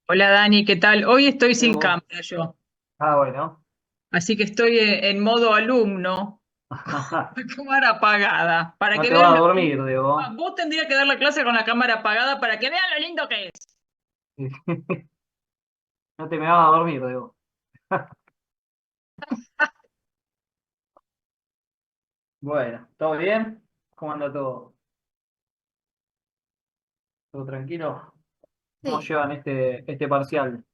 Hola Dani, ¿qué tal? Hoy estoy sin Diego. cámara yo, Bueno. así que estoy en modo alumno, con la cámara apagada, para No que te vas vean a lo dormir, lindo. Diego. Vos tendrías que dar la clase con la cámara apagada para que vean lo lindo que es. No te me vas a dormir, Diego. Bueno, ¿todo bien? ¿Cómo anda todo? ¿Todo tranquilo? ¿Cómo Sí, llevan este parcial?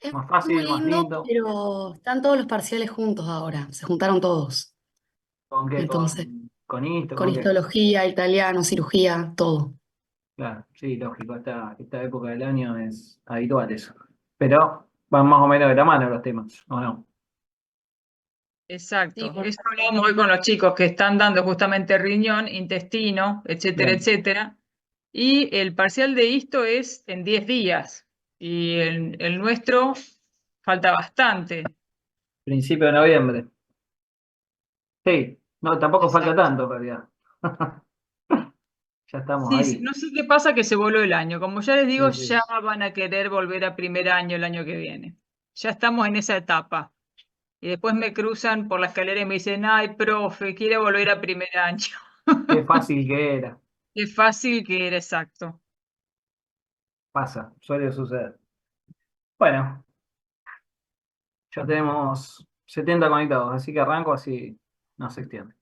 es ¿Más muy fácil, más lindo, lindo? pero están todos los parciales juntos ahora, se juntaron todos. ¿Con qué? Entonces, ¿Con esto? con ¿Con qué? histología, italiano, cirugía, todo. Claro, sí, lógico. Esta época del año es habitual eso. Pero van más o menos de la mano los temas, ¿o no? Sí, Exacto, eso hablamos hoy con los chicos que están dando justamente riñón, intestino, etcétera, Bien. etcétera. Y el parcial de esto es en 10 días y el nuestro falta bastante. Principio de noviembre. Sí, no, tampoco falta Exacto. tanto en realidad. Ya estamos Sí, sí, ahí. no sé qué pasa que se voló el año. Como ya les digo, Sí, ya sí. van a querer volver a primer año el año que viene. Ya estamos en esa etapa. Y después me cruzan por la escalera y me dicen, ay, profe, quiero volver a primer año. Qué fácil que era. Qué fácil que era, exacto. Pasa, suele suceder. Bueno, ya tenemos 70 conectados, así que arranco así no se extiende.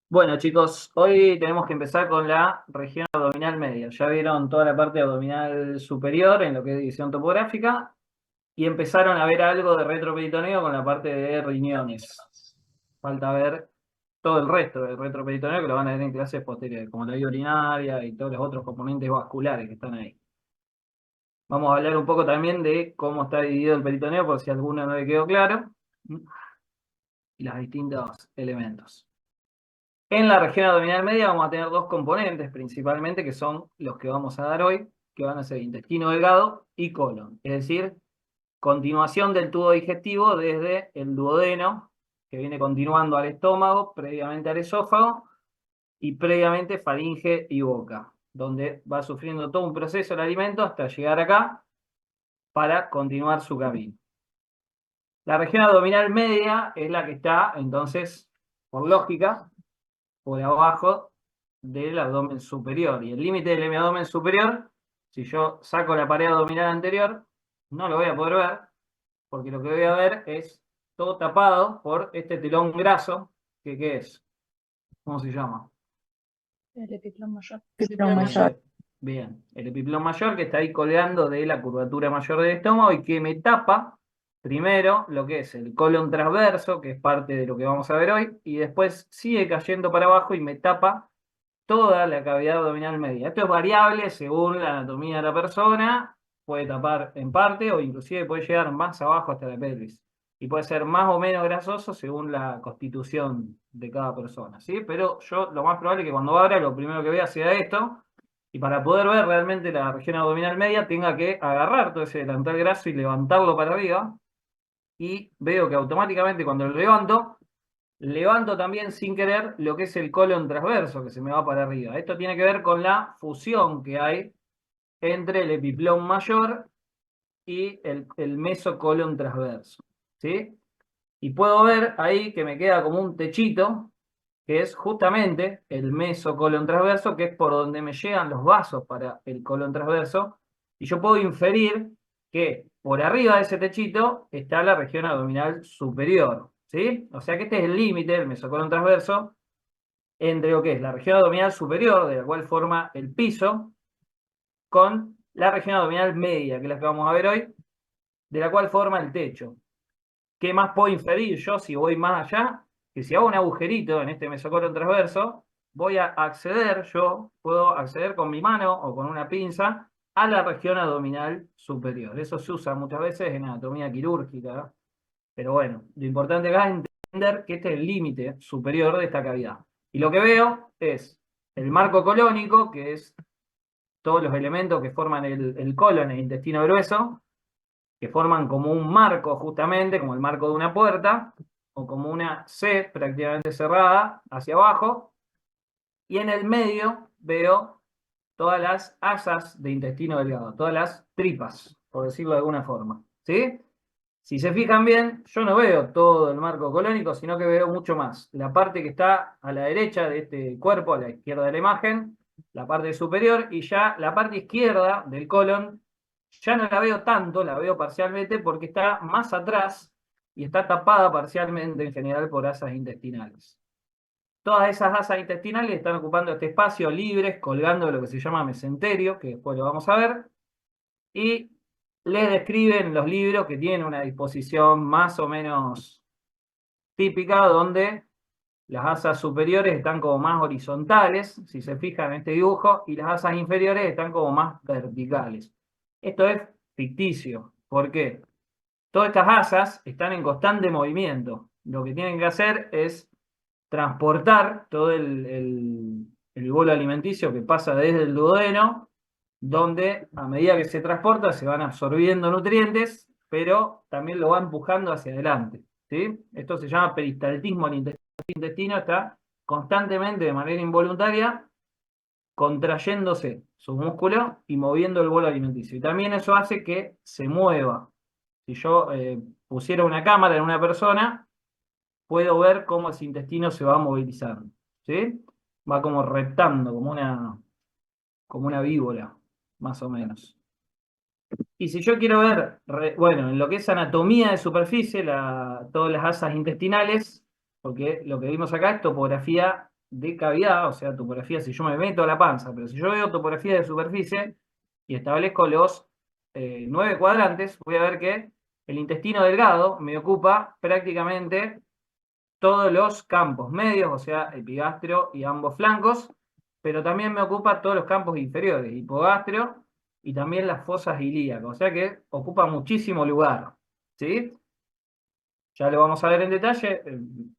Bueno, chicos, hoy tenemos que empezar con la región abdominal media. Ya vieron toda la parte abdominal superior en lo que es división topográfica y empezaron a ver algo de retroperitoneo con la parte de riñones. Falta ver todo el resto del retroperitoneo que lo van a ver en clases posteriores, como la vía urinaria y todos los otros componentes vasculares que están ahí. Vamos a hablar un poco también de cómo está dividido el peritoneo, por si a alguno no le quedó claro, y los distintos elementos. En la región abdominal media vamos a tener dos componentes principalmente, que son los que vamos a dar hoy, que van a ser intestino delgado y colon. Es decir, continuación del tubo digestivo desde el duodeno, que viene continuando al estómago, previamente al esófago, y previamente faringe y boca, donde va sufriendo todo un proceso el alimento hasta llegar acá para continuar su camino. La región abdominal media es la que está, entonces, por lógica, por abajo del abdomen superior. Y el límite del abdomen superior, si yo saco la pared abdominal anterior, no lo voy a poder ver, porque lo que voy a ver es todo tapado por este telón graso, que ¿qué es? ¿Cómo se llama? El epiplón mayor. Eso es. Bien, el epiplón mayor que está ahí colgando de la curvatura mayor del estómago y que me tapa primero lo que es el colon transverso, que es parte de lo que vamos a ver hoy, y después sigue cayendo para abajo y me tapa toda la cavidad abdominal media. Esto es variable según la anatomía de la persona, puede tapar en parte o inclusive puede llegar más abajo hasta la pelvis. Y puede ser más o menos grasoso según la constitución de cada persona, ¿sí? Pero yo lo más probable es que cuando abra lo primero que vea sea esto, y para poder ver realmente la región abdominal media tenga que agarrar todo ese delantal graso y levantarlo para arriba, y veo que automáticamente cuando lo levanto también sin querer lo que es el colon transverso que se me va para arriba. Esto tiene que ver con la fusión que hay entre el epiplón mayor y el mesocolon transverso. ¿Sí? Y puedo ver ahí que me queda como un techito, que es justamente el mesocolon transverso, que es por donde me llegan los vasos para el colon transverso. Y yo puedo inferir que por arriba de ese techito está la región abdominal superior. ¿Sí? O sea que este es el límite del mesocolon transverso entre lo que es la región abdominal superior, de la cual forma el piso, con la región abdominal media, que es la que vamos a ver hoy, de la cual forma el techo. ¿Qué más puedo inferir yo si voy más allá? Que si hago un agujerito en este mesocolon transverso, voy a acceder, yo puedo acceder con mi mano o con una pinza a la región abdominal superior. Eso se usa muchas veces en anatomía quirúrgica, pero bueno, lo importante acá es entender que este es el límite superior de esta cavidad. Y lo que veo es el marco colónico, que es todos los elementos que forman el colon, el intestino grueso, que forman como un marco justamente, como el marco de una puerta, o como una C prácticamente cerrada hacia abajo, y en el medio veo todas las asas de intestino delgado, todas las tripas, por decirlo de alguna forma, ¿sí? Si se fijan bien, yo no veo todo el marco colónico, sino que veo mucho más. La parte que está a la derecha de este cuerpo, a la izquierda de la imagen, la parte superior, y ya la parte izquierda del colon, ya no la veo tanto, la veo parcialmente porque está más atrás y está tapada parcialmente en general por asas intestinales. Todas esas asas intestinales están ocupando este espacio libres, colgando de lo que se llama mesenterio, que después lo vamos a ver, y les describen los libros que tienen una disposición más o menos típica, donde las asas superiores están como más horizontales, si se fijan en este dibujo, y las asas inferiores están como más verticales. Esto es ficticio. ¿Por qué? Todas estas asas están en constante movimiento. Lo que tienen que hacer es transportar todo el bolo alimenticio que pasa desde el duodeno, donde a medida que se transporta se van absorbiendo nutrientes, pero también lo va empujando hacia adelante, ¿sí? Esto se llama peristaltismo al intestino. El intestino está constantemente, de manera involuntaria, contrayéndose su músculo y moviendo el bolo alimenticio. Y también eso hace que se mueva. Si yo pusiera una cámara en una persona, puedo ver cómo ese intestino se va movilizando, ¿sí? Va como reptando, como una víbora, más o menos. Y si yo quiero ver, bueno, en lo que es anatomía de superficie, todas las asas intestinales, porque lo que vimos acá es topografía de cavidad, o sea, topografía si yo me meto a la panza, pero si yo veo topografía de superficie y establezco los 9 cuadrantes, voy a ver que el intestino delgado me ocupa prácticamente todos los campos medios, o sea, epigastrio y ambos flancos, pero también me ocupa todos los campos inferiores, hipogastrio y también las fosas ilíacas, o sea que ocupa muchísimo lugar, ¿sí? Ya lo vamos a ver en detalle,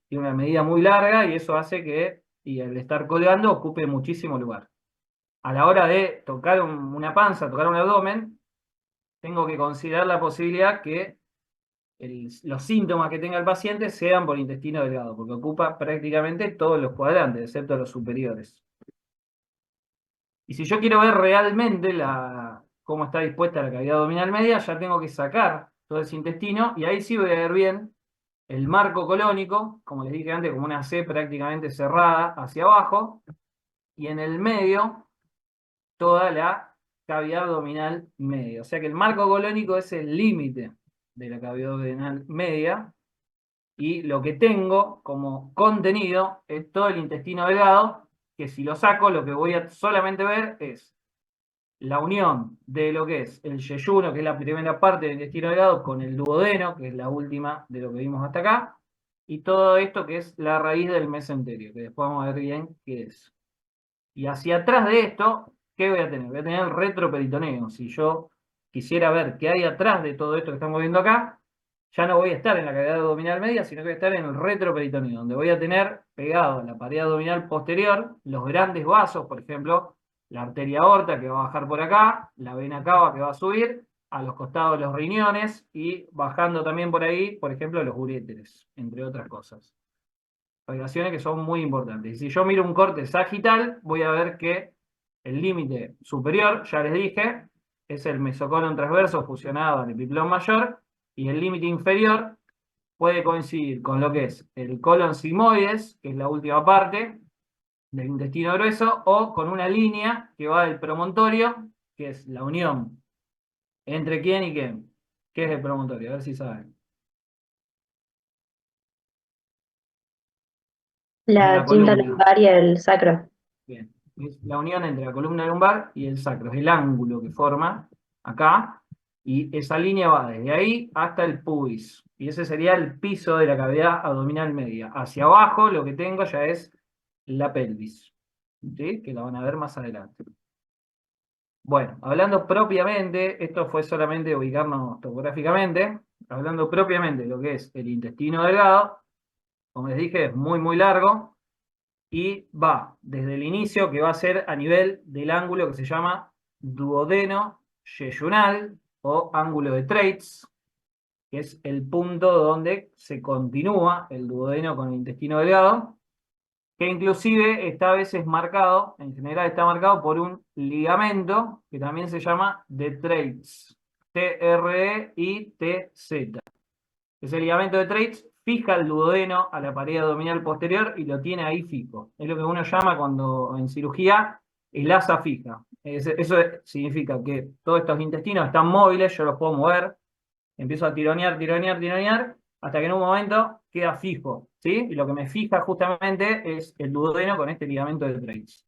tiene una medida muy larga y eso hace que, y al estar colgando, ocupe muchísimo lugar. A la hora de tocar una panza, tocar un abdomen, tengo que considerar la posibilidad que los síntomas que tenga el paciente sean por intestino delgado, porque ocupa prácticamente todos los cuadrantes, excepto los superiores. Y si yo quiero ver realmente cómo está dispuesta la cavidad abdominal media, ya tengo que sacar todo ese intestino, y ahí sí voy a ver bien el marco colónico, como les dije antes, como una C prácticamente cerrada hacia abajo, y en el medio toda la cavidad abdominal media. O sea que el marco colónico es el límite de la cavidad abdominal media, y lo que tengo como contenido es todo el intestino delgado, que si lo saco, lo que voy a solamente ver es la unión de lo que es el yeyuno, que es la primera parte del intestino delgado, con el duodeno, que es la última de lo que vimos hasta acá, y todo esto que es la raíz del mesenterio, que después vamos a ver bien qué es. Y hacia atrás de esto, ¿qué voy a tener? Voy a tener el retroperitoneo. Si yo quisiera ver qué hay atrás de todo esto que estamos viendo acá, ya no voy a estar en la cavidad abdominal media, sino que voy a estar en el retroperitoneo, donde voy a tener pegado a la pared abdominal posterior los grandes vasos, por ejemplo, la arteria aorta que va a bajar por acá, la vena cava que va a subir, a los costados los riñones y bajando también por ahí, por ejemplo, los uréteres, entre otras cosas. Relaciones que son muy importantes. Y si yo miro un corte sagital, voy a ver que el límite superior, ya les dije, es el mesocolon transverso fusionado al epiplón mayor, y el límite inferior puede coincidir con lo que es el colon sigmoides, que es la última parte del intestino grueso, o con una línea que va del promontorio, que es la unión entre quién y quién. ¿Qué es el promontorio? A ver si saben. La Una quinta columna. lumbar y el sacro. Bien. Es la unión entre la columna lumbar y el sacro. Es el ángulo que forma acá. Y esa línea va desde ahí hasta el pubis. Y ese sería el piso de la cavidad abdominal media. Hacia abajo lo que tengo ya es la pelvis, ¿sí? Que la van a ver más adelante. Bueno, hablando propiamente, esto fue solamente ubicarnos topográficamente. Hablando propiamente de lo que es el intestino delgado, como les dije, es muy, muy largo. Y va desde el inicio, que va a ser a nivel del ángulo que se llama duodeno yeyunal o ángulo de Treitz, que es el punto donde se continúa el duodeno con el intestino delgado, que inclusive está a veces marcado, en general está marcado por un ligamento que también se llama de Treitz, T-R-E-I-T-Z. Ese ligamento de Treitz fija el duodeno a la pared abdominal posterior y lo tiene ahí fijo. Es lo que uno llama cuando en cirugía el asa fija. Eso significa que todos estos intestinos están móviles, yo los puedo mover, empiezo a tironear, tironear, tironear, hasta que en un momento queda fijo, ¿sí? Y lo que me fija justamente es el duodeno con este ligamento de Treitz.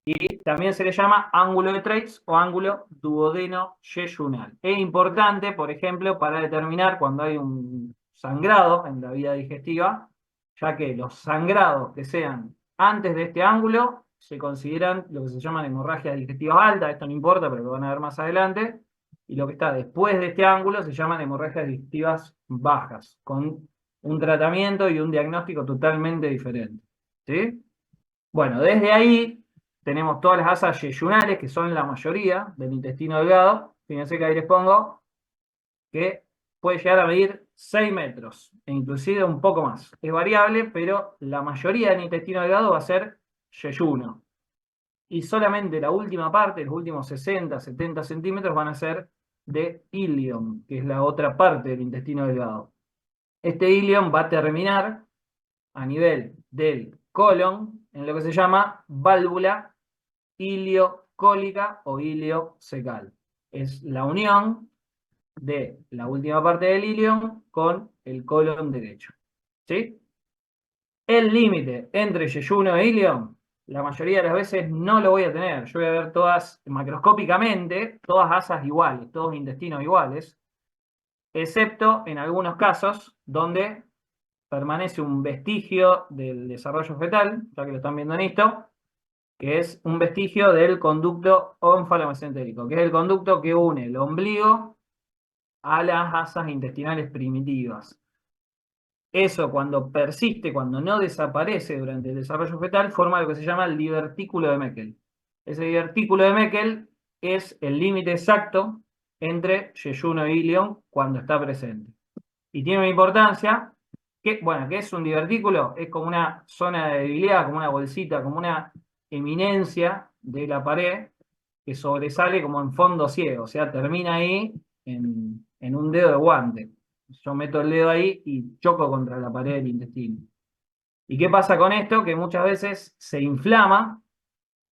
Y también se le llama ángulo de Treitz o ángulo duodeno-yeyunal. Es importante, por ejemplo, para determinar cuando hay un sangrado en la vía digestiva, ya que los sangrados que sean antes de este ángulo se consideran lo que se llaman hemorragias digestivas altas, esto no importa, pero lo van a ver más adelante, y lo que está después de este ángulo se llaman hemorragias digestivas bajas, con un tratamiento y un diagnóstico totalmente diferente. ¿Sí? Bueno, desde ahí tenemos todas las asas yeyunales, que son la mayoría del intestino delgado. Fíjense que ahí les pongo que puede llegar a medir 6 metros, e inclusive un poco más. Es variable, pero la mayoría del intestino delgado va a ser yeyuno. Y solamente la última parte, los últimos 60, 70 centímetros, van a ser de ilion, que es la otra parte del intestino delgado. Este ilion va a terminar a nivel del colon en lo que se llama válvula iliocólica o iliocecal. Es la unión de la última parte del ilion con el colon derecho. ¿Sí? El límite entre yeyuno e ilion, la mayoría de las veces no lo voy a tener. Yo voy a ver todas macroscópicamente, todas asas iguales, todos intestinos iguales, excepto en algunos casos donde permanece un vestigio del desarrollo fetal, ya que lo están viendo en esto, que es un vestigio del conducto ónfalo-mesentérico, que es el conducto que une el ombligo a las asas intestinales primitivas. Eso, cuando persiste, cuando no desaparece durante el desarrollo fetal, forma lo que se llama el divertículo de Meckel. Ese divertículo de Meckel es el límite exacto entre yeyuno e ilion cuando está presente. Y tiene una importancia, que, bueno, ¿qué es un divertículo? Es como una zona de debilidad, como una bolsita, como una eminencia de la pared que sobresale como en fondo ciego, o sea, termina ahí en un dedo de guante. Yo meto el dedo ahí y choco contra la pared del intestino. ¿Y qué pasa con esto? Que muchas veces se inflama,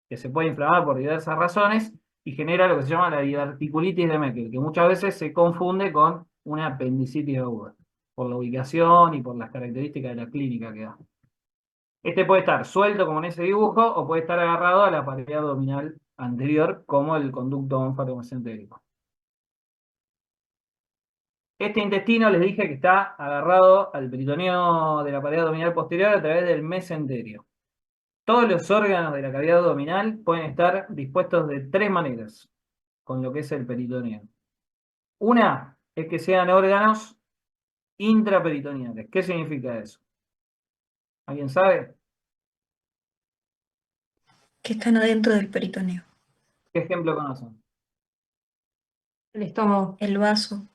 que se puede inflamar por diversas razones, y genera lo que se llama la diverticulitis de Meckel, que muchas veces se confunde con una apendicitis aguda, por la ubicación y por las características de la clínica que da. Este puede estar suelto como en ese dibujo, o puede estar agarrado a la pared abdominal anterior, como el conducto ónfalo-mesentérico. Este intestino les dije que está agarrado al peritoneo de la pared abdominal posterior a través del mesenterio. Todos los órganos de la cavidad abdominal pueden estar dispuestos de 3 maneras con lo que es el peritoneo. Una es que sean órganos intraperitoneales. ¿Qué significa eso? ¿Alguien sabe? Que están adentro del peritoneo. ¿Qué ejemplo conocen? El estómago. El vaso.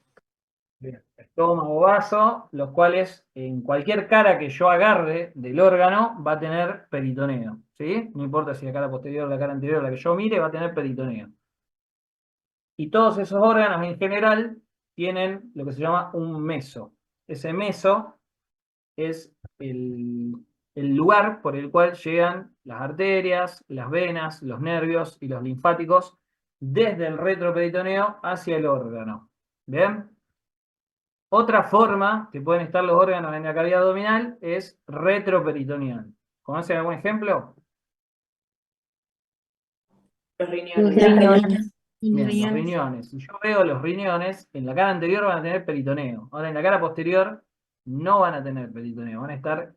Bien. Estómago, vaso, los cuales en cualquier cara que yo agarre del órgano va a tener peritoneo. ¿Sí? No importa si la cara posterior o la cara anterior, la que yo mire, va a tener peritoneo. Y todos esos órganos en general tienen lo que se llama un meso. Ese meso es el lugar por el cual llegan las arterias, las venas, los nervios y los linfáticos desde el retroperitoneo hacia el órgano. ¿Bien? Otra forma que pueden estar los órganos en la cavidad abdominal es retroperitoneal. ¿Conocen algún ejemplo? Los Los riñones. Las riñones. riñones. Bien, los riñones. Si yo veo los riñones, en la cara anterior van a tener peritoneo. Ahora en la cara posterior no van a tener peritoneo, van a estar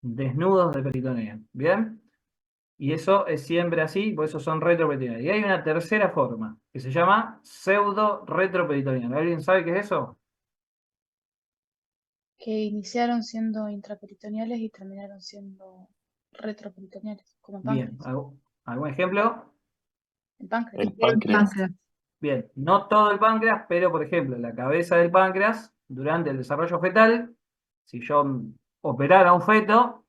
desnudos de peritoneo. ¿Bien? Y eso es siempre así, por eso son retroperitoneales. Y hay una tercera forma, que se llama pseudo-retroperitoneal. ¿Alguien sabe qué es eso? Que iniciaron siendo intraperitoneales y terminaron siendo retroperitoneales, como el Bien, páncreas. ¿algún ejemplo? El páncreas. El páncreas. Bien, no todo el páncreas, pero por ejemplo, la cabeza del páncreas durante el desarrollo fetal, si yo operara a un feto,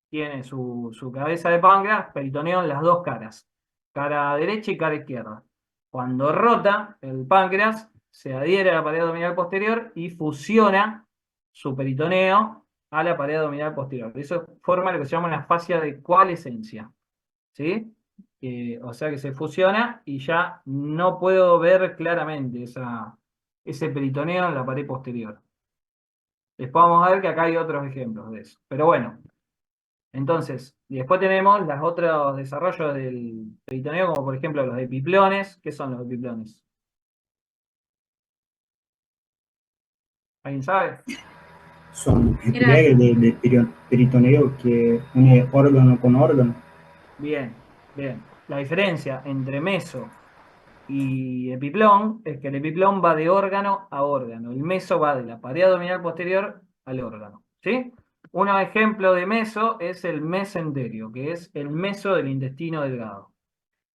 tiene su cabeza de páncreas, peritoneo en las dos caras, cara derecha y cara izquierda. Cuando rota el páncreas, se adhiere a la pared abdominal posterior y fusiona su peritoneo a la pared abdominal posterior. Eso forma lo que se llama una fascia de coalescencia. ¿Sí? O sea que se fusiona y ya no puedo ver claramente ese peritoneo en la pared posterior. Después vamos a ver que acá hay otros ejemplos de eso. Pero bueno, entonces, y después tenemos los otros desarrollos del peritoneo, como por ejemplo los epiplones. ¿Qué son los epiplones? ¿Alguien sabe? Son el Era pliegue del peritoneo que une órgano con órgano. Bien, bien. La diferencia entre meso y epiplón es que el epiplón va de órgano a órgano. El meso va de la pared abdominal posterior al órgano. ¿Sí? Un ejemplo de meso es el mesenterio, que es el meso del intestino delgado.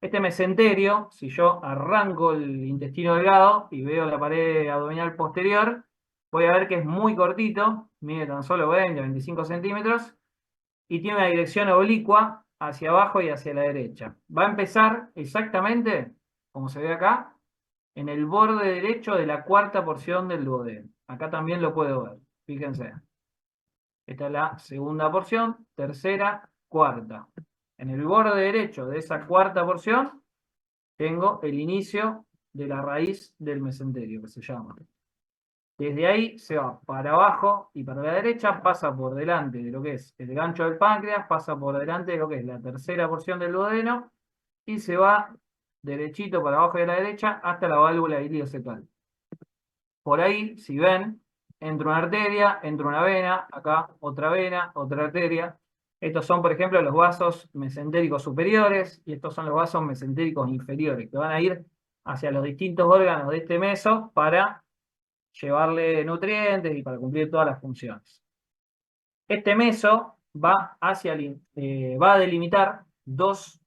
Este mesenterio, si yo arranco el intestino delgado y veo la pared abdominal posterior, voy a ver que es muy cortito, mide tan solo 20-25 centímetros, y tiene una dirección oblicua hacia abajo y hacia la derecha. Va a empezar exactamente, como se ve acá, en el borde derecho de la cuarta porción del duodeno. Acá también lo puedo ver, fíjense. Esta es la segunda porción, tercera, cuarta. En el borde derecho de esa cuarta porción tengo el inicio de la raíz del mesenterio, que se llama. Desde ahí se va para abajo y para la derecha, pasa por delante de lo que es el gancho del páncreas, pasa por delante de lo que es la tercera porción del duodeno y se va derechito para abajo de la derecha hasta la válvula iliocecal. Por ahí, si ven, entra una arteria, entra una vena, acá otra vena, otra arteria. Estos son, por ejemplo, los vasos mesentéricos superiores y estos son los vasos mesentéricos inferiores, que van a ir hacia los distintos órganos de este meso para llevarle nutrientes y para cumplir todas las funciones. Este meso va va a delimitar dos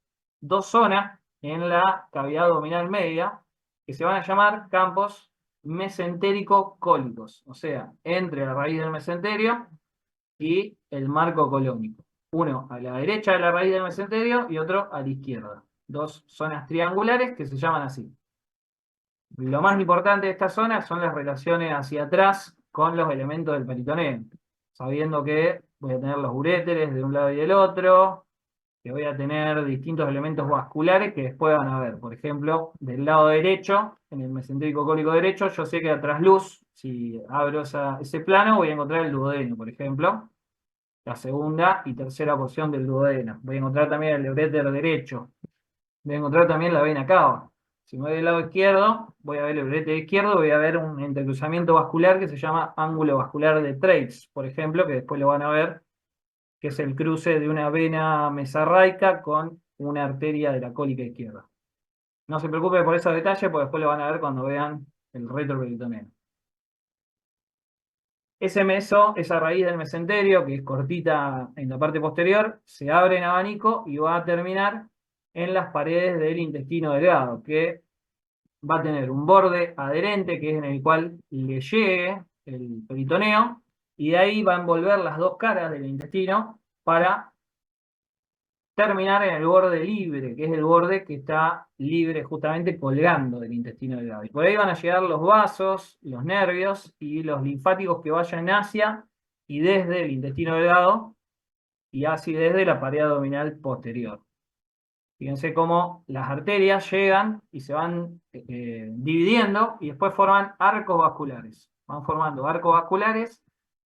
zonas en la cavidad abdominal media que se van a llamar campos mesentérico-cólicos, o sea, entre la raíz del mesenterio y el marco colónico. Uno a la derecha de la raíz del mesenterio y otro a la izquierda. Dos zonas triangulares que se llaman así. Lo más importante de esta zona son las relaciones hacia atrás con los elementos del peritoneo, sabiendo que voy a tener los uréteres de un lado y del otro, que voy a tener distintos elementos vasculares que después van a ver. Por ejemplo, del lado derecho, en el mesentérico cólico derecho, yo sé que a trasluz, si abro ese plano, voy a encontrar el duodeno, por ejemplo, la segunda y tercera porción del duodeno. Voy a encontrar también el uréter derecho. Voy a encontrar también la vena cava. Si me voy del lado izquierdo, voy a ver el uréter izquierdo, voy a ver un entrecruzamiento vascular que se llama ángulo vascular de Treitz, por ejemplo, que después lo van a ver, que es el cruce de una vena mesarraica con una arteria de la cólica izquierda. No se preocupe por esos detalles, porque después lo van a ver cuando vean el retroperitoneo. Ese meso, esa raíz del mesenterio, que es cortita en la parte posterior, se abre en abanico y va a terminar en las paredes del intestino delgado, que va a tener un borde adherente, que es en el cual le llegue el peritoneo, y de ahí va a envolver las dos caras del intestino para terminar en el borde libre, que es el borde que está libre justamente colgando del intestino delgado. Y por ahí van a llegar los vasos, los nervios y los linfáticos que vayan hacia y desde el intestino delgado y así desde la pared abdominal posterior. Fíjense cómo las arterias llegan y se van dividiendo y después forman arcos vasculares. Van formando arcos vasculares,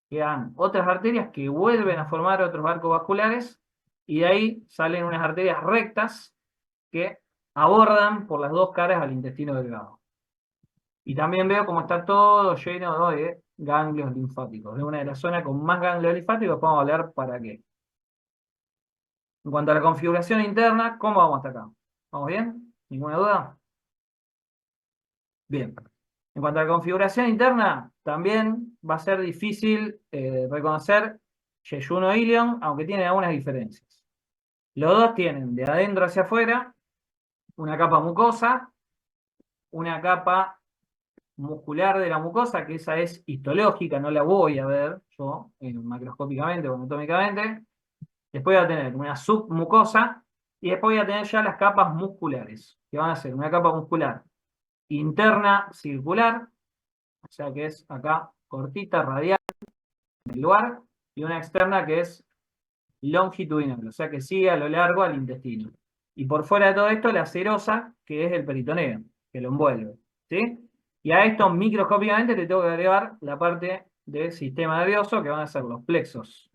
quedan otras arterias que vuelven a formar otros arcos vasculares y de ahí salen unas arterias rectas que abordan por las dos caras al intestino delgado. Y también veo cómo está todo lleno de ganglios linfáticos. Es una de las zonas con más ganglios linfáticos, vamos a hablar para qué. En cuanto a la configuración interna, ¿cómo vamos hasta acá? ¿Vamos bien? ¿Ninguna duda? Bien. En cuanto a la configuración interna, también va a ser difícil reconocer yeyuno e ilion, aunque tiene algunas diferencias. Los dos tienen de adentro hacia afuera una capa mucosa, una capa muscular de la mucosa, que esa es histológica, no la voy a ver yo macroscópicamente o anatómicamente. Después voy a tener una submucosa y después voy a tener ya las capas musculares, que van a ser una capa muscular interna circular, o sea que es acá cortita, radial, en el lugar, y una externa que es longitudinal, o sea que sigue a lo largo al intestino. Y por fuera de todo esto, la serosa, que es el peritoneo, que lo envuelve, ¿sí? Y a esto microscópicamente le tengo que agregar la parte del sistema nervioso, que van a ser los plexos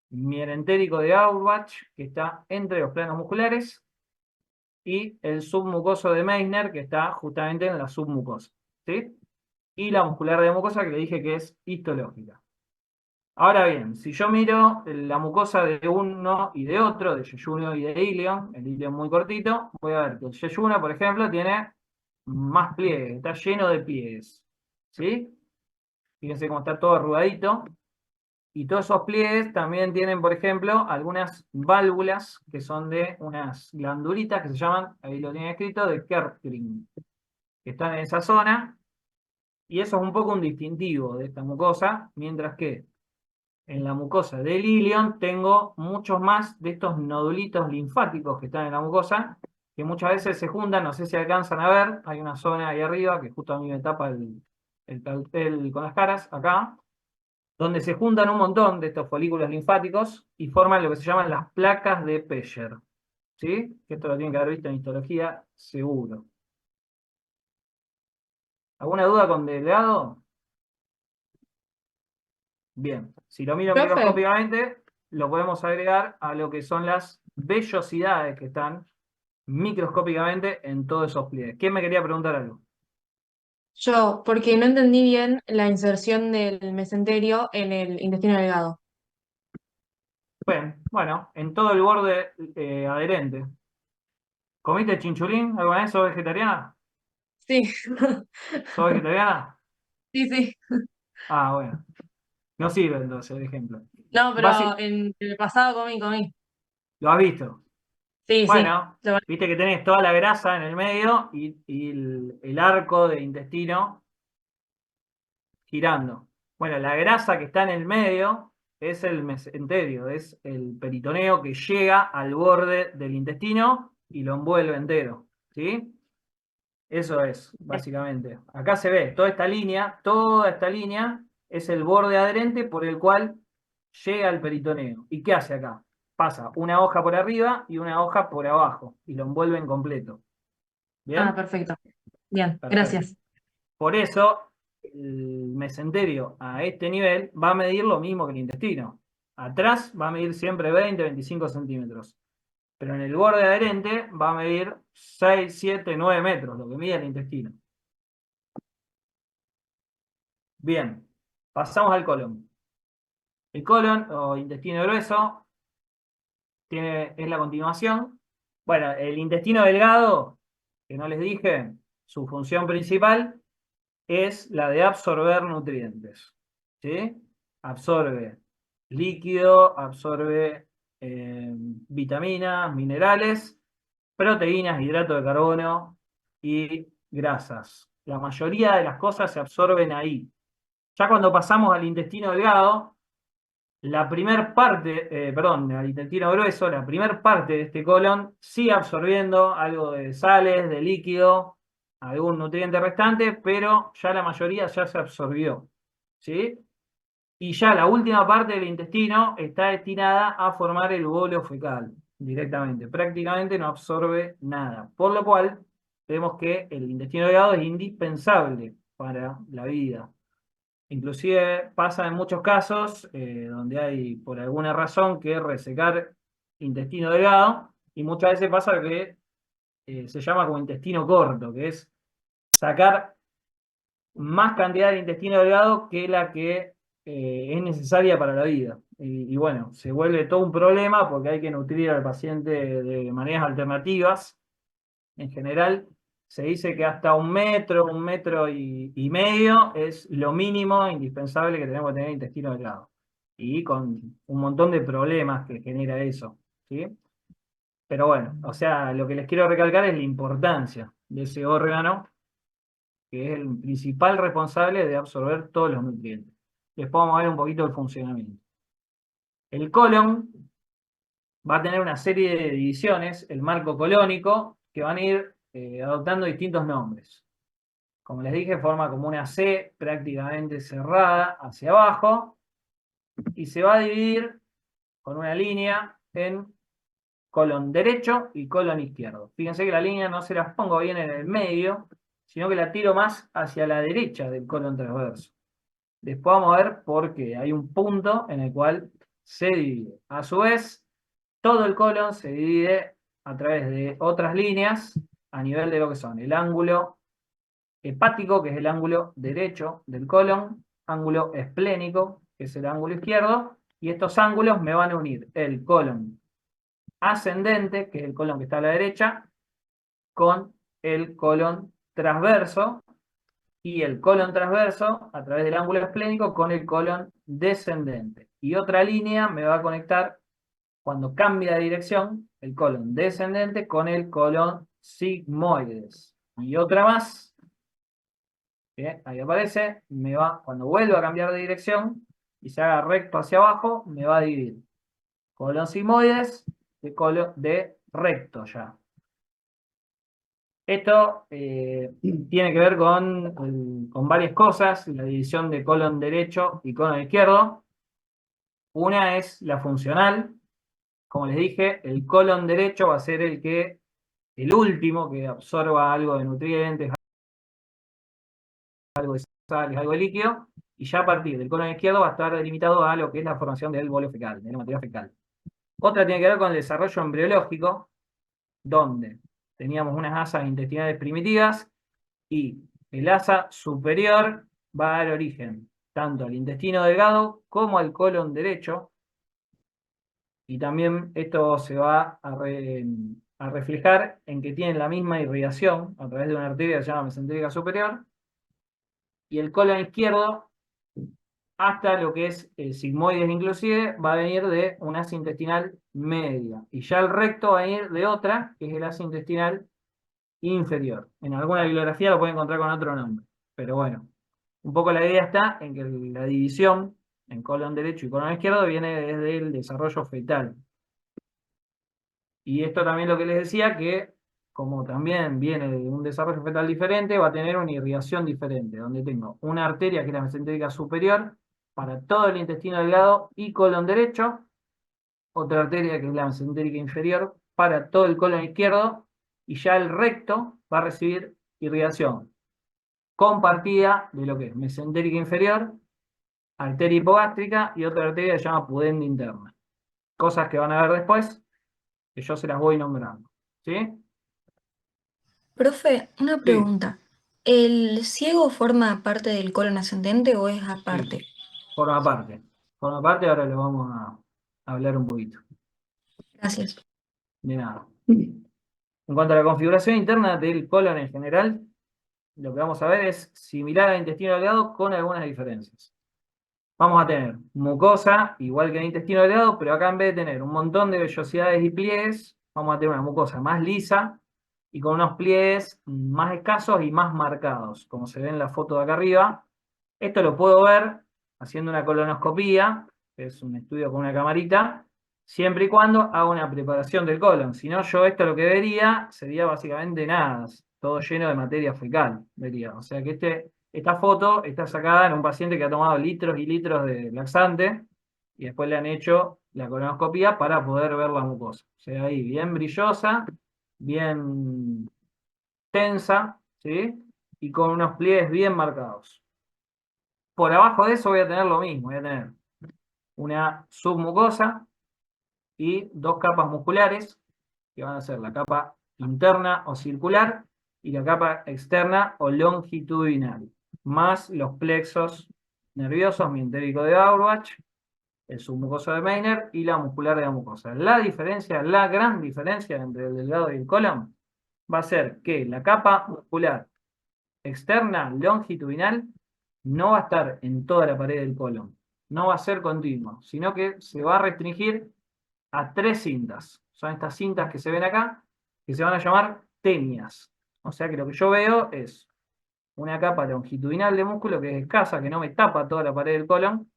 mielentérico de Auerbach, que está entre los planos musculares, y el submucoso de Meissner, que está justamente en la submucosa, ¿sí? Y la muscular de mucosa, que le dije que es histológica. Ahora bien, si yo miro la mucosa de uno y de otro, de yeyuno y de ilion, el ilion muy cortito, voy a ver que el yeyuno, por ejemplo, tiene más pliegues, está lleno de pliegues, ¿sí? Fíjense cómo está todo arrugadito. Y todos esos pliegues también tienen, por ejemplo, algunas válvulas que son de unas glandulitas que se llaman, ahí lo tiene escrito, de Kertring, que están en esa zona. Y eso es un poco un distintivo de esta mucosa, mientras que en la mucosa del ilion tengo muchos más de estos nodulitos linfáticos que están en la mucosa, que muchas veces se juntan, no sé si alcanzan a ver, hay una zona ahí arriba que justo a mí me tapa el cartel con las caras, acá, donde se juntan un montón de estos folículos linfáticos y forman lo que se llaman las placas de Peyer. ¿Sí? Que esto lo tienen que haber visto en histología, seguro. ¿Alguna duda con delgado? Bien, si lo miro Profe. microscópicamente, lo podemos agregar a lo que son las vellosidades que están microscópicamente en todos esos pliegues. ¿Quién me quería preguntar algo? Yo, porque no entendí bien la inserción del mesenterio en el intestino delgado. Bueno, en todo el borde adherente. ¿Comiste chinchulín alguna vez? ¿Sos vegetariana? Sí, ¿Sos vegetariana? sí, sí. Ah, bueno. No sirve entonces el ejemplo. No, pero Basi- en el pasado comí. ¿Lo has visto? Sí, sí. Bueno, Lo- viste que tenés toda la grasa en el medio y el arco de intestino girando. Bueno, la grasa que está en el medio es el mesenterio, es el peritoneo que llega al borde del intestino y lo envuelve entero, ¿sí? Eso es, básicamente. Acá se ve toda esta línea es el borde adherente por el cual llega al peritoneo. ¿Y qué hace acá? Pasa una hoja por arriba y una hoja por abajo y lo envuelve en completo. ¿Bien? perfecto. Bien, Perfecto. gracias. Por eso, el mesenterio a este nivel va a medir lo mismo que el intestino. Atrás va a medir siempre 20-25 centímetros. Pero en el borde adherente va a medir 6, 7, 9 metros, lo que mide el intestino. Bien, pasamos al colon. El colon, o intestino grueso, es la continuación. Bueno, el intestino delgado, que no les dije, su función principal es la de absorber nutrientes. ¿Sí? Absorbe líquido, absorbe vitaminas, minerales, proteínas, hidrato de carbono y grasas. La mayoría de las cosas se absorben ahí. Ya cuando pasamos al intestino delgado, la primer parte, al intestino grueso, la primer parte de este colon sigue absorbiendo algo de sales, de líquido, algún nutriente restante, pero ya la mayoría ya se absorbió, ¿sí? Y ya la última parte del intestino está destinada a formar el bolo fecal directamente. Prácticamente no absorbe nada. Por lo cual, vemos que el intestino delgado es indispensable para la vida. Inclusive pasa en muchos casos donde hay por alguna razón que resecar intestino delgado y muchas veces pasa que se llama como intestino corto, que es sacar más cantidad de intestino delgado que la que es necesaria para la vida. Y bueno, se vuelve todo un problema porque hay que nutrir al paciente de maneras alternativas. En general, se dice que hasta un metro y medio es lo mínimo indispensable que tenemos que tener intestino delgado. Y con un montón de problemas que genera eso, ¿sí? Pero bueno, o sea, lo que les quiero recalcar es la importancia de ese órgano que es el principal responsable de absorber todos los nutrientes. Después vamos a ver un poquito el funcionamiento. El colon va a tener una serie de divisiones, el marco colónico, que van a ir adoptando distintos nombres. Como les dije, forma como una C prácticamente cerrada hacia abajo y se va a dividir con una línea en colon derecho y colon izquierdo. Fíjense que la línea no se las pongo bien en el medio, sino que la tiro más hacia la derecha del colon transverso. Después vamos a ver por qué. Hay un punto en el cual se divide. A su vez, todo el colon se divide a través de otras líneas a nivel de lo que son el ángulo hepático, que es el ángulo derecho del colon, ángulo esplénico, que es el ángulo izquierdo, y estos ángulos me van a unir el colon ascendente, que es el colon que está a la derecha, con el colon transverso, y el colon transverso a través del ángulo esplénico con el colon descendente. Y otra línea me va a conectar, cuando cambia de dirección, el colon descendente con el colon sigmoides. Y otra más, que ahí aparece, cuando vuelva a cambiar de dirección y se haga recto hacia abajo, me va a dividir colon sigmoides de recto ya. Esto tiene que ver con varias cosas, la división de colon derecho y colon izquierdo. Una es la funcional. Como les dije, el colon derecho va a ser el último que absorba algo de nutrientes, algo de sales, algo de líquido, y ya a partir del colon izquierdo va a estar delimitado a lo que es la formación del bolo fecal, de la materia fecal. Otra tiene que ver con el desarrollo embriológico, donde teníamos unas asas intestinales primitivas y el asa superior va a dar origen tanto al intestino delgado como al colon derecho, y también esto se va a reflejar en que tienen la misma irrigación a través de una arteria que se llama mesentérica superior, y el colon izquierdo, hasta lo que es el sigmoides inclusive, va a venir de una asa intestinal media, y ya el recto va a venir de otra, que es el asa intestinal inferior. En alguna bibliografía lo pueden encontrar con otro nombre, pero bueno, un poco la idea está en que la división en colon derecho y colon izquierdo viene desde el desarrollo fetal. Y esto también lo que les decía, que como también viene de un desarrollo fetal diferente, va a tener una irrigación diferente, donde tengo una arteria que es la mesentérica superior para todo el intestino delgado y colon derecho, otra arteria que es la mesentérica inferior para todo el colon izquierdo, y ya el recto va a recibir irrigación compartida de lo que es mesentérica inferior, arteria hipogástrica y otra arteria que se llama pudenda interna. Cosas que van a ver después, que yo se las voy nombrando. ¿Sí? Profe, una Sí, pregunta. ¿El ciego forma parte del colon ascendente o es sí, aparte? forma parte. Forma parte, ahora lo vamos a hablar un poquito. Gracias. De nada. En cuanto a la configuración interna del colon en general, lo que vamos a ver es similar al intestino delgado con algunas diferencias. Vamos a tener mucosa, igual que el intestino delgado, pero acá en vez de tener un montón de vellosidades y pliegues, vamos a tener una mucosa más lisa y con unos pliegues más escasos y más marcados, como se ve en la foto de acá arriba. Esto lo puedo ver haciendo una colonoscopía, que es un estudio con una camarita, siempre y cuando haga una preparación del colon. Si no, yo esto lo que vería sería básicamente nada, todo lleno de materia fecal, vería. O sea que esta foto está sacada en un paciente que ha tomado litros y litros de laxante, y después le han hecho la colonoscopía para poder ver la mucosa. O sea, ahí bien brillosa, bien tensa, ¿sí? Y con unos pliegues bien marcados. Por abajo de eso voy a tener lo mismo, voy a tener una submucosa y dos capas musculares, que van a ser la capa interna o circular y la capa externa o longitudinal, más los plexos nerviosos, mientérico de Auerbach, el submucoso de Meiner y la muscular de la mucosa. La diferencia, la gran diferencia entre el delgado y el colon va a ser que la capa muscular externa longitudinal no va a estar en toda la pared del colon, no va a ser continuo, sino que se va a restringir a 3 cintas. Son estas cintas que se ven acá, que se van a llamar tenias. O sea que lo que yo veo es una capa longitudinal de músculo que es escasa, que no me tapa toda la pared del colon,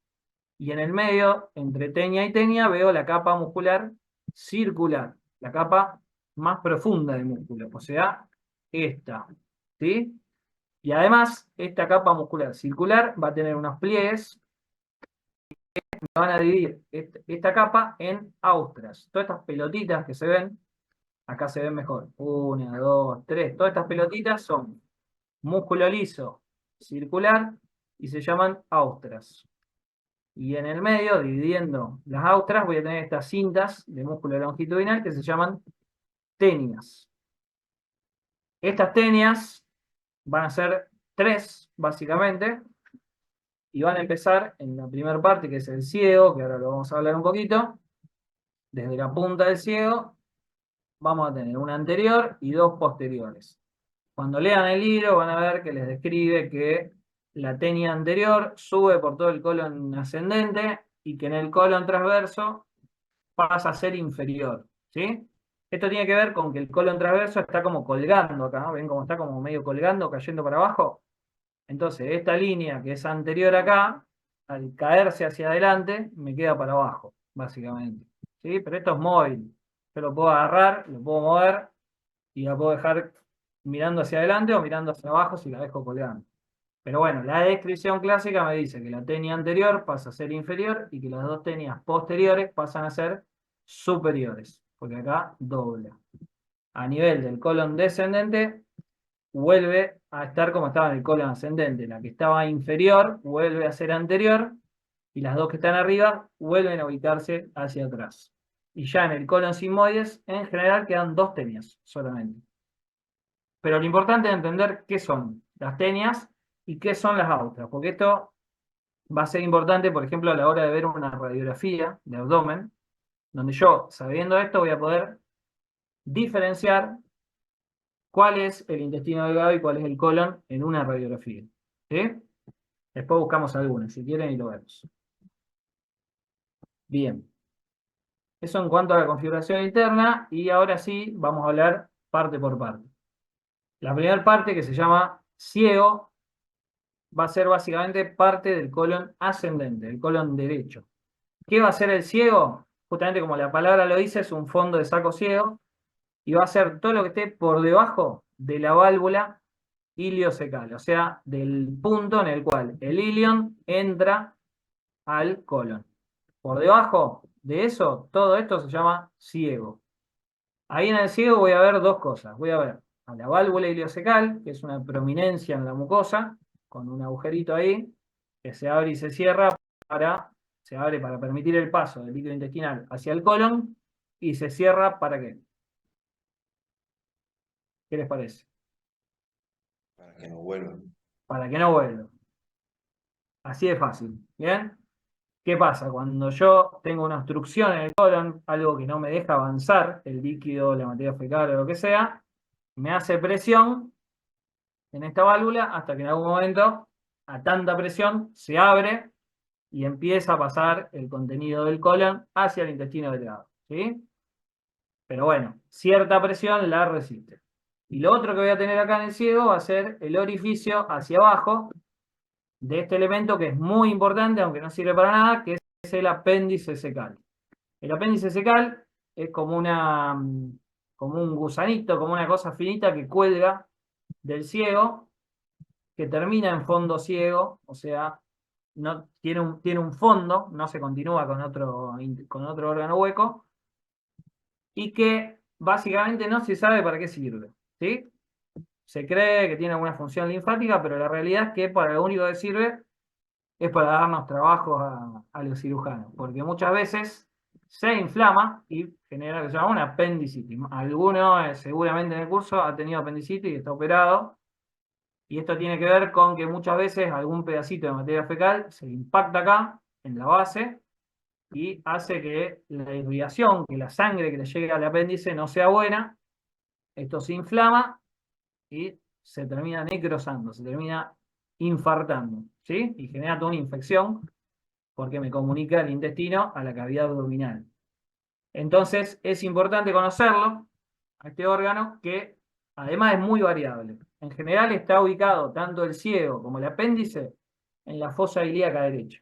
y en el medio, entre tenia y tenia, veo la capa muscular circular, la capa más profunda de músculo, o sea, esta, ¿sí? Y además, esta capa muscular circular va a tener unos pliegues que van a dividir esta capa en austras. Todas estas pelotitas que se ven, acá se ven mejor, 1, 2, 3, todas estas pelotitas son músculo liso circular y se llaman austras. Y en el medio, dividiendo las austras, voy a tener estas cintas de músculo longitudinal que se llaman tenias. Estas tenias van a ser 3, básicamente, y van a empezar en la primera parte, que es el ciego, que ahora lo vamos a hablar un poquito. Desde la punta del ciego vamos a tener una anterior y 2 posteriores. Cuando lean el libro van a ver que les describe que la tenia anterior sube por todo el colon ascendente y que en el colon transverso pasa a ser inferior, ¿sí? Esto tiene que ver con que el colon transverso está como colgando acá, ¿no? ¿Ven cómo está como medio colgando, cayendo para abajo? Entonces, esta línea que es anterior acá, al caerse hacia adelante, me queda para abajo, básicamente, ¿sí? Pero esto es móvil. Yo lo puedo agarrar, lo puedo mover y la puedo dejar mirando hacia adelante o mirando hacia abajo si la dejo colgando. Pero bueno, la descripción clásica me dice que la tenia anterior pasa a ser inferior y que las 2 tenias posteriores pasan a ser superiores, porque acá dobla. A nivel del colon descendente, vuelve a estar como estaba en el colon ascendente. La que estaba inferior vuelve a ser anterior y las 2 que están arriba vuelven a ubicarse hacia atrás. Y ya en el colon sigmoides, en general, quedan 2 tenias solamente. Pero lo importante es entender qué son las tenias y qué son las austras, porque esto va a ser importante, por ejemplo, a la hora de ver una radiografía de abdomen, donde yo, sabiendo esto, voy a poder diferenciar cuál es el intestino delgado y cuál es el colon en una radiografía. ¿Sí? Después buscamos algunas, si quieren, y lo vemos. Bien. Eso en cuanto a la configuración interna, y ahora sí vamos a hablar parte por parte. La primera parte, que se llama ciego, va a ser básicamente parte del colon ascendente, el colon derecho. ¿Qué va a ser el ciego? Justamente como la palabra lo dice, es un fondo de saco ciego, y va a ser todo lo que esté por debajo de la válvula iliocecal, o sea, del punto en el cual el ilion entra al colon. Por debajo de eso, todo esto se llama ciego. Ahí en el ciego voy a ver 2 cosas. Voy a ver a la válvula iliocecal, que es una prominencia en la mucosa, con un agujerito ahí, que se abre y se cierra se abre para permitir el paso del líquido intestinal hacia el colon, y se cierra ¿para qué? ¿Qué les parece? Para que no vuelvan. Para que no vuelva. Así de fácil, ¿bien? ¿Qué pasa? Cuando yo tengo una obstrucción en el colon, algo que no me deja avanzar, el líquido, la materia fecal o lo que sea, me hace presión en esta válvula hasta que en algún momento, a tanta presión, se abre y empieza a pasar el contenido del colon hacia el intestino delgado, ¿sí? Pero bueno, cierta presión la resiste. Y lo otro que voy a tener acá en el ciego va a ser el orificio hacia abajo de este elemento que es muy importante, aunque no sirve para nada, que es el apéndice cecal. El apéndice cecal es como un gusanito, como una cosa finita que cuelga del ciego, que termina en fondo ciego, o sea, no, tiene un fondo, no se continúa con otro órgano hueco, y que básicamente no se sabe para qué sirve, ¿sí? Se cree que tiene alguna función linfática, pero la realidad es que para lo único que sirve es para darnos trabajos a los cirujanos, porque muchas veces se inflama y genera lo que se llama una apendicitis. Alguno seguramente en el curso ha tenido apendicitis y está operado, y esto tiene que ver con que muchas veces algún pedacito de materia fecal se impacta acá, en la base, y hace que la irrigación, que la sangre que le llegue al apéndice no sea buena. Esto se inflama y se termina necrosando, se termina infartando, ¿sí? Y genera toda una infección porque me comunica el intestino a la cavidad abdominal. Entonces es importante conocerlo, a este órgano, que además es muy variable. En general está ubicado tanto el ciego como el apéndice en la fosa ilíaca derecha.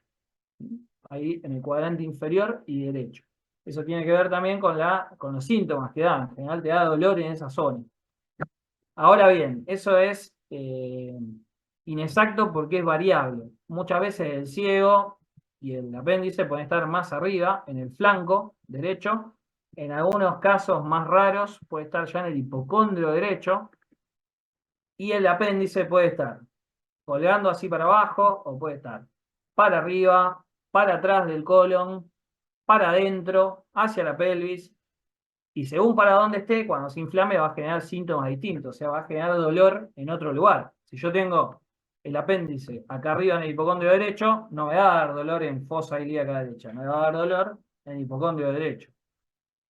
Ahí en el cuadrante inferior y derecho. Eso tiene que ver también con los síntomas que da. En general te da dolor en esa zona. Ahora bien, eso es inexacto porque es variable. Muchas veces el ciego y el apéndice pueden estar más arriba, en el flanco derecho. En algunos casos más raros puede estar ya en el hipocondrio derecho. Y el apéndice puede estar colgando así para abajo o puede estar para arriba, para atrás del colon, para adentro, hacia la pelvis. Y según para dónde esté, cuando se inflame va a generar síntomas distintos, o sea, va a generar dolor en otro lugar. Si yo tengo el apéndice acá arriba en el hipocondrio derecho, no me va a dar dolor en fosa ilíaca derecha, me va a dar dolor en el hipocondrio derecho.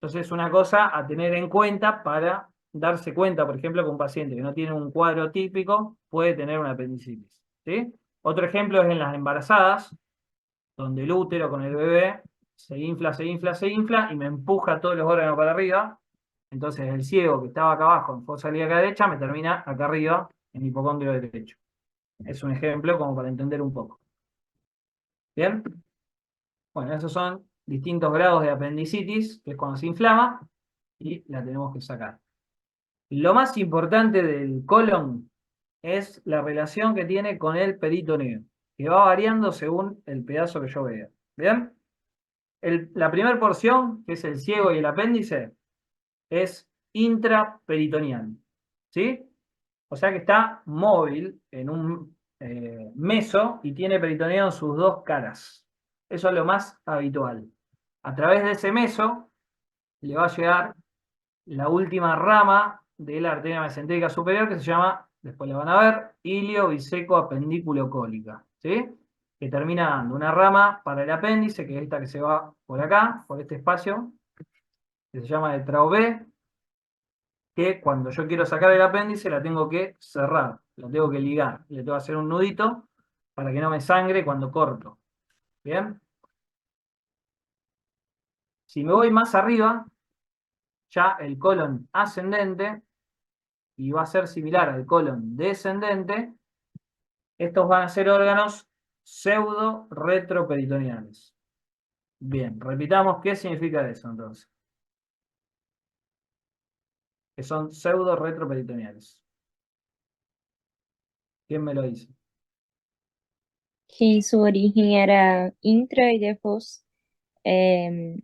Entonces es una cosa a tener en cuenta para darse cuenta, por ejemplo, que un paciente que no tiene un cuadro típico puede tener una apendicitis, ¿sí? Otro ejemplo es en las embarazadas, donde el útero con el bebé se infla, se infla, se infla y me empuja todos los órganos para arriba. Entonces el ciego que estaba acá abajo en fosa ilíaca derecha me termina acá arriba en hipocondrio derecho. Es un ejemplo como para entender un poco. ¿Bien? Bueno, esos son distintos grados de apendicitis, que es cuando se inflama, y la tenemos que sacar. Lo más importante del colon es la relación que tiene con el peritoneo, que va variando según el pedazo que yo vea. ¿Bien? La primera porción, que es el ciego y el apéndice, es intraperitoneal. ¿Sí? O sea que está móvil en un meso y tiene peritoneo en sus dos caras. Eso es lo más habitual. A través de ese meso le va a llegar la última rama de la arteria mesentérica superior que se llama, después la van a ver, ilio biseco apendículo cólica. ¿Sí? Que termina dando una rama para el apéndice, que es esta que se va por acá, por este espacio, que se llama el trao B, que cuando yo quiero sacar el apéndice la tengo que cerrar, la tengo que ligar, le tengo que hacer un nudito para que no me sangre cuando corto. ¿Bien? Si me voy más arriba, ya el colon ascendente, y va a ser similar al colon descendente, estos van a ser órganos pseudo-retroperitoneales. Bien, repitamos qué significa eso entonces. Que son pseudo-retroperitoneales. ¿Quién me lo dice? Que su origen era intra y después em,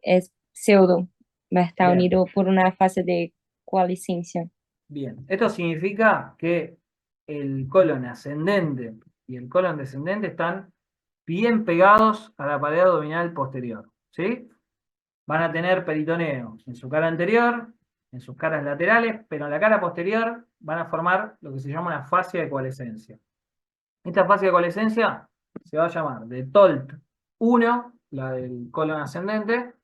es pseudo, va a estar Bien. unido por una fase de coalescencia. Bien, esto significa que el colon ascendente y el colon descendente están bien pegados a la pared abdominal posterior, ¿sí? Van a tener peritoneo en su cara anterior, en sus caras laterales, pero en la cara posterior van a formar lo que se llama una fascia de coalescencia. Esta fascia de coalescencia se va a llamar de TOLT 1, la del colon ascendente,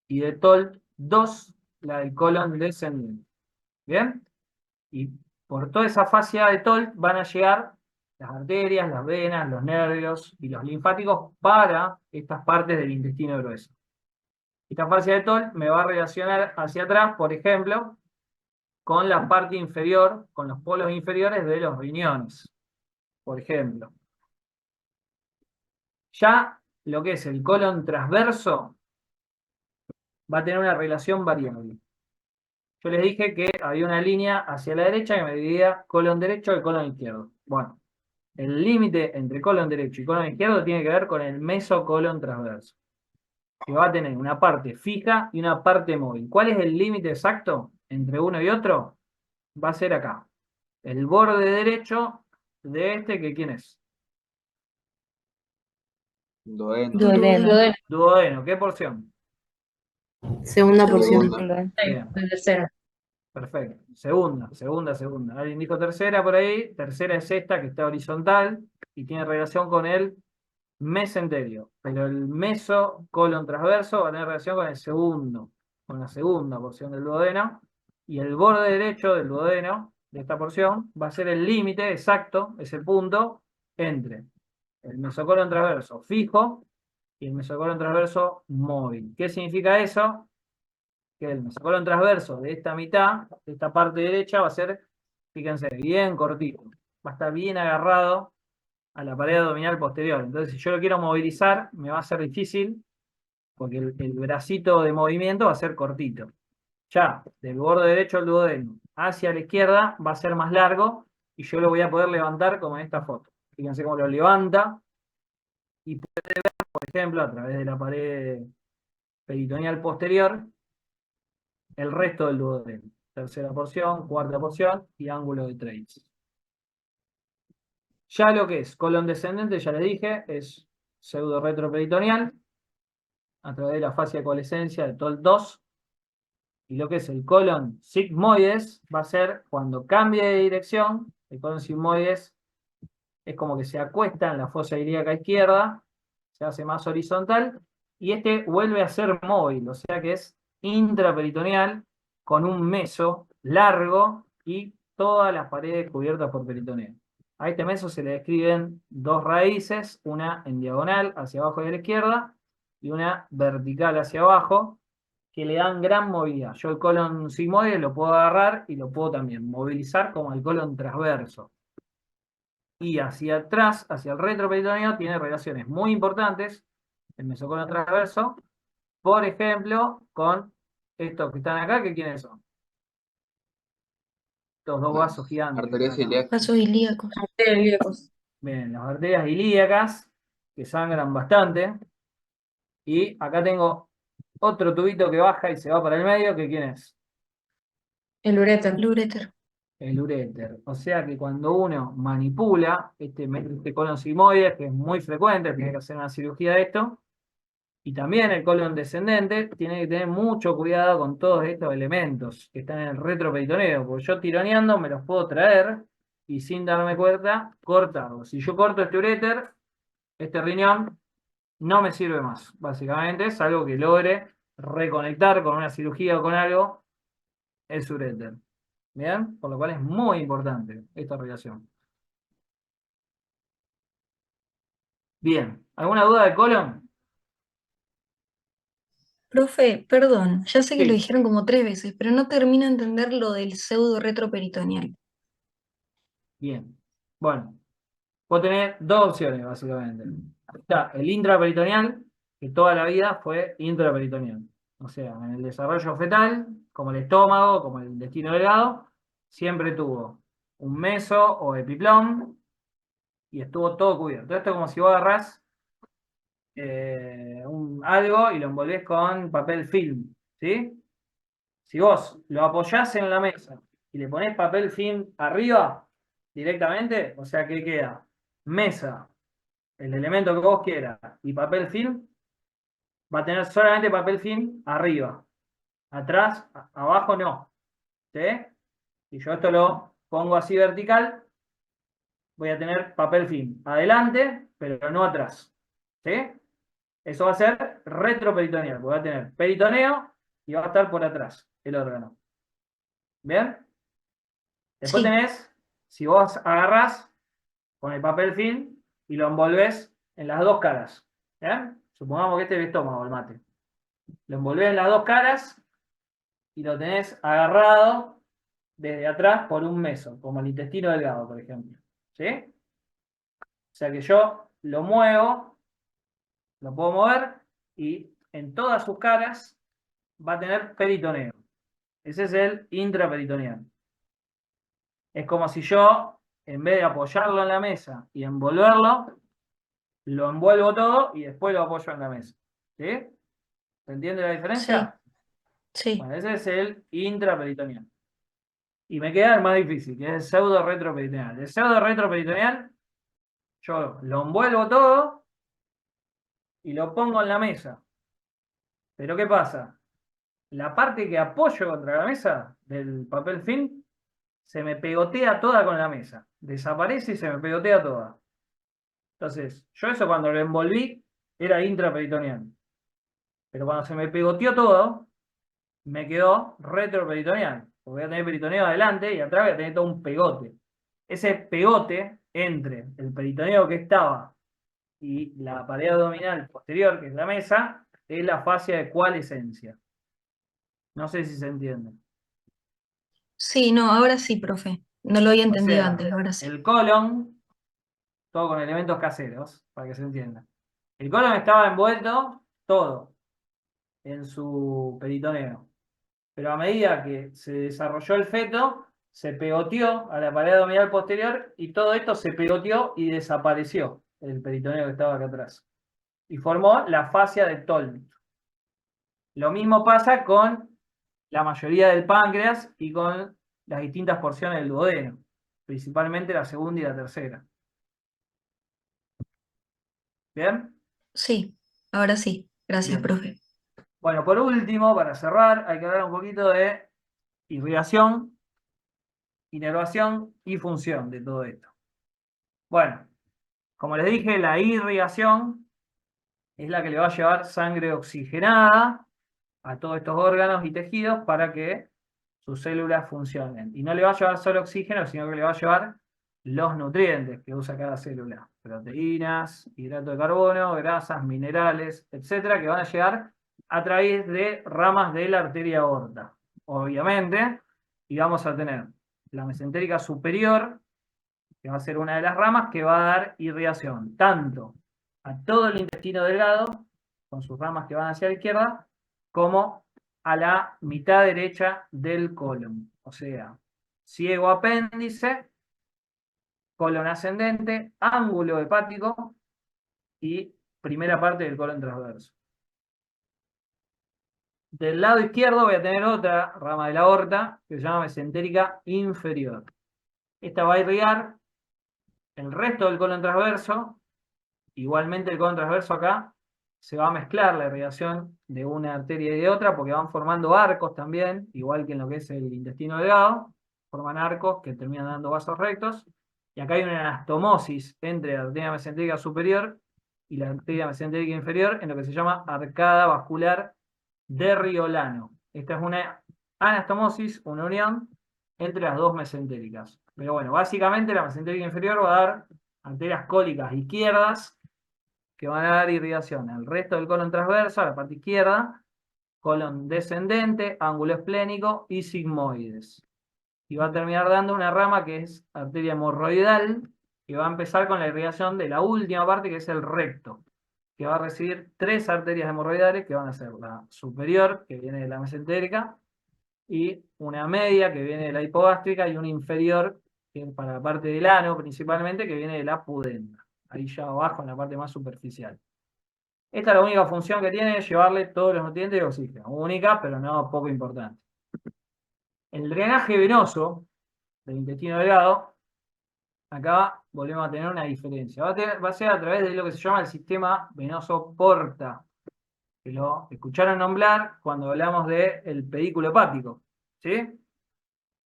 y de TOLT 2, la del colon descendente. ¿Bien? Y por toda esa fascia de TOLT van a llegar las arterias, las venas, los nervios y los linfáticos para estas partes del intestino grueso. Esta fascia de TOLT me va a relacionar hacia atrás, por ejemplo, con la parte inferior, con los polos inferiores de los riñones, por ejemplo. Ya lo que es el colon transverso va a tener una relación variable. Yo les dije que había una línea hacia la derecha que me dividía colon derecho y colon izquierdo. Bueno, el límite entre colon derecho y colon izquierdo tiene que ver con el mesocolon transverso, que va a tener una parte fija y una parte móvil. ¿Cuál es el límite exacto entre uno y otro? Va a ser acá. El borde derecho de este, que ¿quién es? Duodeno. Duodeno. Duodeno. ¿Qué porción? Segunda porción. Segunda. Bien. La tercera. Perfecto. Segunda. Alguien dijo tercera por ahí. Tercera es esta que está horizontal y tiene relación con el mesenterio. Pero el mesocolon transverso va a tener relación con el segundo, con la segunda porción del duodeno. Y el borde derecho del duodeno, de esta porción, va a ser el límite exacto, es el punto, entre el mesocolon transverso fijo y el mesocolon transverso móvil. ¿Qué significa eso? que el mesocolon transverso de esta mitad, de esta parte derecha, va a ser, fíjense, bien cortito. Va a estar bien agarrado a la pared abdominal posterior. Entonces, si yo lo quiero movilizar, me va a ser difícil, porque el bracito de movimiento va a ser cortito. Ya, del borde derecho al duodeno hacia la izquierda va a ser más largo, y yo lo voy a poder levantar como en esta foto. Fíjense cómo lo levanta, y puede ver, por ejemplo, a través de la pared peritoneal posterior, el resto del duodeno. Tercera porción, cuarta porción y ángulo de Trace. Ya lo que es colon descendente, ya les dije, es pseudo retroperitoneal a través de la fascia de coalescencia de TOL 2. Y lo que es el colon sigmoides va a ser cuando cambie de dirección. El colon sigmoides es como que se acuesta en la fosa ilíaca izquierda, se hace más horizontal, y este vuelve a ser móvil, o sea que es intraperitoneal, con un meso largo y todas las paredes cubiertas por peritoneo. A este meso se le describen dos raíces, una en diagonal hacia abajo y a la izquierda, y una vertical hacia abajo, que le dan gran movilidad. Yo el colon sigmoide lo puedo agarrar y lo puedo también movilizar como el colon transverso. Y hacia atrás, hacia el retroperitoneo, tiene relaciones muy importantes, el mesocolon transverso, por ejemplo, con estos que están acá, que ¿quiénes son? Estos dos vasos gigantes. Arterias ilíacas. Vasos ilíacos. Ilíacos. Bien, las arterias ilíacas, que sangran bastante. Y acá tengo otro tubito que baja y se va para el medio, que ¿quién es? El uréter. El uréter. El uréter. O sea que cuando uno manipula este colon sigmoide, que es muy frecuente, tiene que hacer una cirugía de esto, y también el colon descendente, tiene que tener mucho cuidado con todos estos elementos que están en el retroperitoneo, porque yo tironeando me los puedo traer y sin darme cuenta, cortarlos. Si yo corto este uréter, este riñón no me sirve más, básicamente, es algo que logre reconectar con una cirugía o con algo, es uréter. ¿Bien? Por lo cual es muy importante esta relación. Bien, ¿alguna duda del colon? Profe, perdón, ya sé que lo Sí. dijeron como 3 veces, pero no termino de entender lo del pseudo retroperitoneal. Bien. Bueno, vos tenés dos opciones, básicamente. Está el intraperitoneal, que toda la vida fue intraperitoneal. O sea, en el desarrollo fetal, como el estómago, como el intestino delgado, siempre tuvo un meso o epiplón y estuvo todo cubierto. Esto es como si vos agarrás algo y lo envolvés con papel film, ¿sí? Si vos lo apoyás en la mesa y le ponés papel film arriba directamente, o sea que queda mesa, el elemento que vos quieras, y papel film, va a tener solamente papel film arriba. Atrás, abajo no. ¿Sí? Si yo esto lo pongo así vertical, voy a tener papel film adelante, pero no atrás. ¿Sí? Eso va a ser retroperitoneal, porque va a tener peritoneo y va a estar por atrás el órgano. ¿Bien? Después Sí. tenés, si vos agarrás con el papel film y lo envolvés en las dos caras. ¿Bien? Supongamos que este es el estómago, el mate. Lo envolvés en las dos caras y lo tenés agarrado desde atrás por un meso, como el intestino delgado, por ejemplo. ¿Sí? O sea que yo lo muevo, lo puedo mover y en todas sus caras va a tener peritoneo. Ese es el intraperitoneal. Es como si yo, en vez de apoyarlo en la mesa y envolverlo, lo envuelvo todo y después lo apoyo en la mesa. ¿Sí? ¿Se entiende la diferencia? Sí. Bueno, ese es el intraperitoneal. Y me queda el más difícil, que es el pseudo retroperitoneal. El pseudo retroperitoneal, yo lo envuelvo todo y lo pongo en la mesa. Pero ¿qué pasa? La parte que apoyo contra la mesa del papel film se me pegotea toda con la mesa. Desaparece y se me pegotea toda. Entonces, yo eso cuando lo envolví era intraperitoneal. Pero cuando se me pegoteó todo, me quedó retroperitoneal. Porque voy a tener peritoneo adelante y atrás voy a tener todo un pegote. Ese pegote entre el peritoneo que estaba y la pared abdominal posterior, que es la mesa, es la fascia de coalescencia. No sé si se entiende. Sí, no, ahora sí, profe. No lo había O entendido sea, antes, ahora sí. el colon, todo con elementos caseros, para que se entienda. El colon estaba envuelto todo en su peritoneo. Pero a medida que se desarrolló el feto, se pegoteó a la pared abdominal posterior y todo esto se pegoteó y desapareció el peritoneo que estaba acá atrás. Y formó la fascia de Toll. Lo mismo pasa con la mayoría del páncreas y con las distintas porciones del duodeno, principalmente la segunda y la tercera. ¿Bien? Sí, ahora sí. Gracias, Bien. profe. Bueno, por último, para cerrar, hay que hablar un poquito de irrigación, inervación y función de todo esto. Bueno, como les dije, la irrigación es la que le va a llevar sangre oxigenada a todos estos órganos y tejidos para que sus células funcionen. Y no le va a llevar solo oxígeno, sino que le va a llevar los nutrientes que usa cada célula. Proteínas, hidrato de carbono, grasas, minerales, etcétera, que van a llegar a través de ramas de la arteria aorta. Obviamente, y vamos a tener la mesentérica superior, que va a ser una de las ramas que va a dar irrigación, tanto a todo el intestino delgado, con sus ramas que van hacia la izquierda, como a la mitad derecha del colon. O sea, ciego apéndice, colon ascendente, ángulo hepático y primera parte del colon transverso. Del lado izquierdo voy a tener otra rama de la aorta que se llama mesentérica inferior. Esta va a irrigar el resto del colon transverso. Igualmente el colon transverso acá se va a mezclar la irrigación de una arteria y de otra porque van formando arcos también, igual que en lo que es el intestino delgado, forman arcos que terminan dando vasos rectos. Y acá hay una anastomosis entre la arteria mesentérica superior y la arteria mesentérica inferior en lo que se llama arcada vascular de Riolano. Esta es una anastomosis, una unión entre las dos mesentéricas. Pero bueno, básicamente la mesentérica inferior va a dar arterias cólicas izquierdas que van a dar irrigación al resto del colon transverso, a la parte izquierda, colon descendente, ángulo esplénico y sigmoides. Y va a terminar dando una rama que es arteria hemorroidal, que va a empezar con la irrigación de la última parte, que es el recto, que va a recibir tres arterias hemorroidales, que van a ser la superior, que viene de la mesentérica, y una media, que viene de la hipogástrica, y una inferior, que es para la parte del ano principalmente, que viene de la pudenda. Ahí ya abajo en la parte más superficial. Esta es la única función que tiene, es llevarle todos los nutrientes y oxígeno. Única, pero no poco importante. El drenaje venoso del intestino delgado, acá volvemos a tener una diferencia. Va a ser a través de lo que se llama el sistema venoso porta, que lo escucharon nombrar cuando hablamos del pedículo hepático. ¿Sí?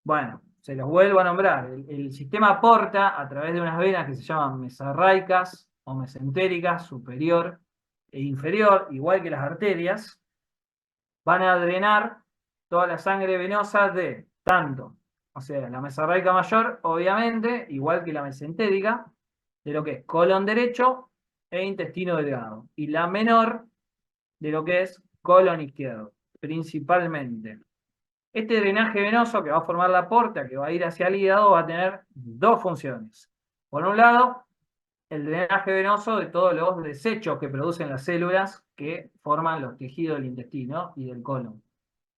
Bueno, se los vuelvo a nombrar. El sistema porta a través de unas venas que se llaman mesarraicas o mesentéricas, superior e inferior, igual que las arterias, van a drenar toda la sangre venosa de tanto, o sea, la mesarraica mayor, obviamente, igual que la mesentérica, de lo que es colon derecho e intestino delgado. Y la menor de lo que es colon izquierdo, principalmente. Este drenaje venoso que va a formar la porta, que va a ir hacia el hígado, va a tener dos funciones. Por un lado, el drenaje venoso de todos los desechos que producen las células que forman los tejidos del intestino y del colon.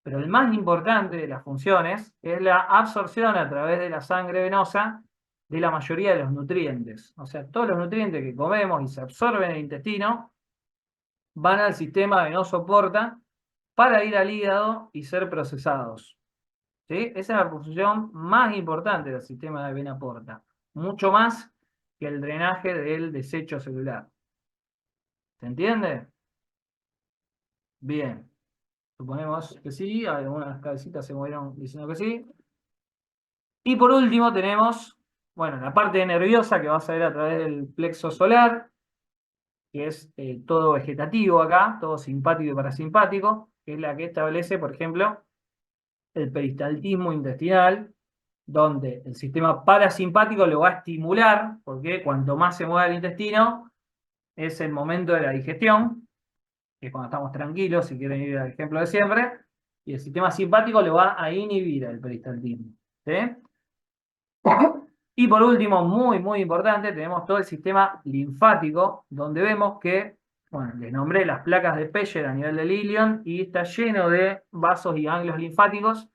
Pero el más importante de las funciones es la absorción a través de la sangre venosa de la mayoría de los nutrientes. O sea, todos los nutrientes que comemos y se absorben en el intestino van al sistema venoso porta para ir al hígado y ser procesados. ¿Sí? Esa es la función más importante del sistema de vena porta. Mucho más que el drenaje del desecho celular. ¿Se entiende? Bien. Suponemos que sí, algunas cabecitas se movieron diciendo que sí. Y por último tenemos, bueno, la parte nerviosa que va a salir a través del plexo solar, que es todo vegetativo acá, todo simpático y parasimpático, que es la que establece, por ejemplo, el peristaltismo intestinal, donde el sistema parasimpático lo va a estimular, porque cuanto más se mueve el intestino, es el momento de la digestión, que es cuando estamos tranquilos, si quieren ir al ejemplo de siempre, Y el sistema simpático lo va a inhibir al peristaltismo. ¿Sí? Y por último, muy, muy importante, tenemos todo el sistema linfático, donde vemos que, bueno, les nombré las placas de Peyer a nivel del ilion, y está lleno de vasos y ganglios linfáticos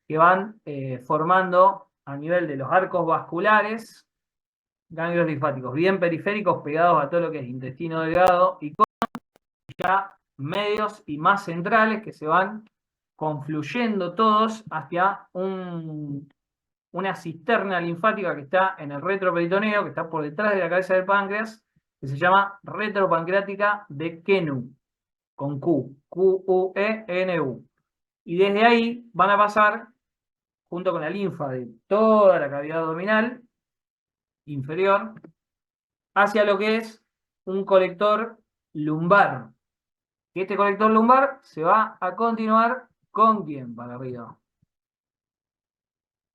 que van formando a nivel de los arcos vasculares, ganglios linfáticos bien periféricos pegados a todo lo que es intestino delgado y con ya medios y más centrales que se van confluyendo todos hacia una cisterna linfática que está en el retroperitoneo, que está por detrás de la cabeza del páncreas, que se llama retropancreática de Kennu, con Q, Q-U-E-N-U. Y desde ahí van a pasar, junto con la linfa de toda la cavidad abdominal inferior, hacia lo que es un colector lumbar. Y este colector lumbar se va a continuar ¿con quién para arriba?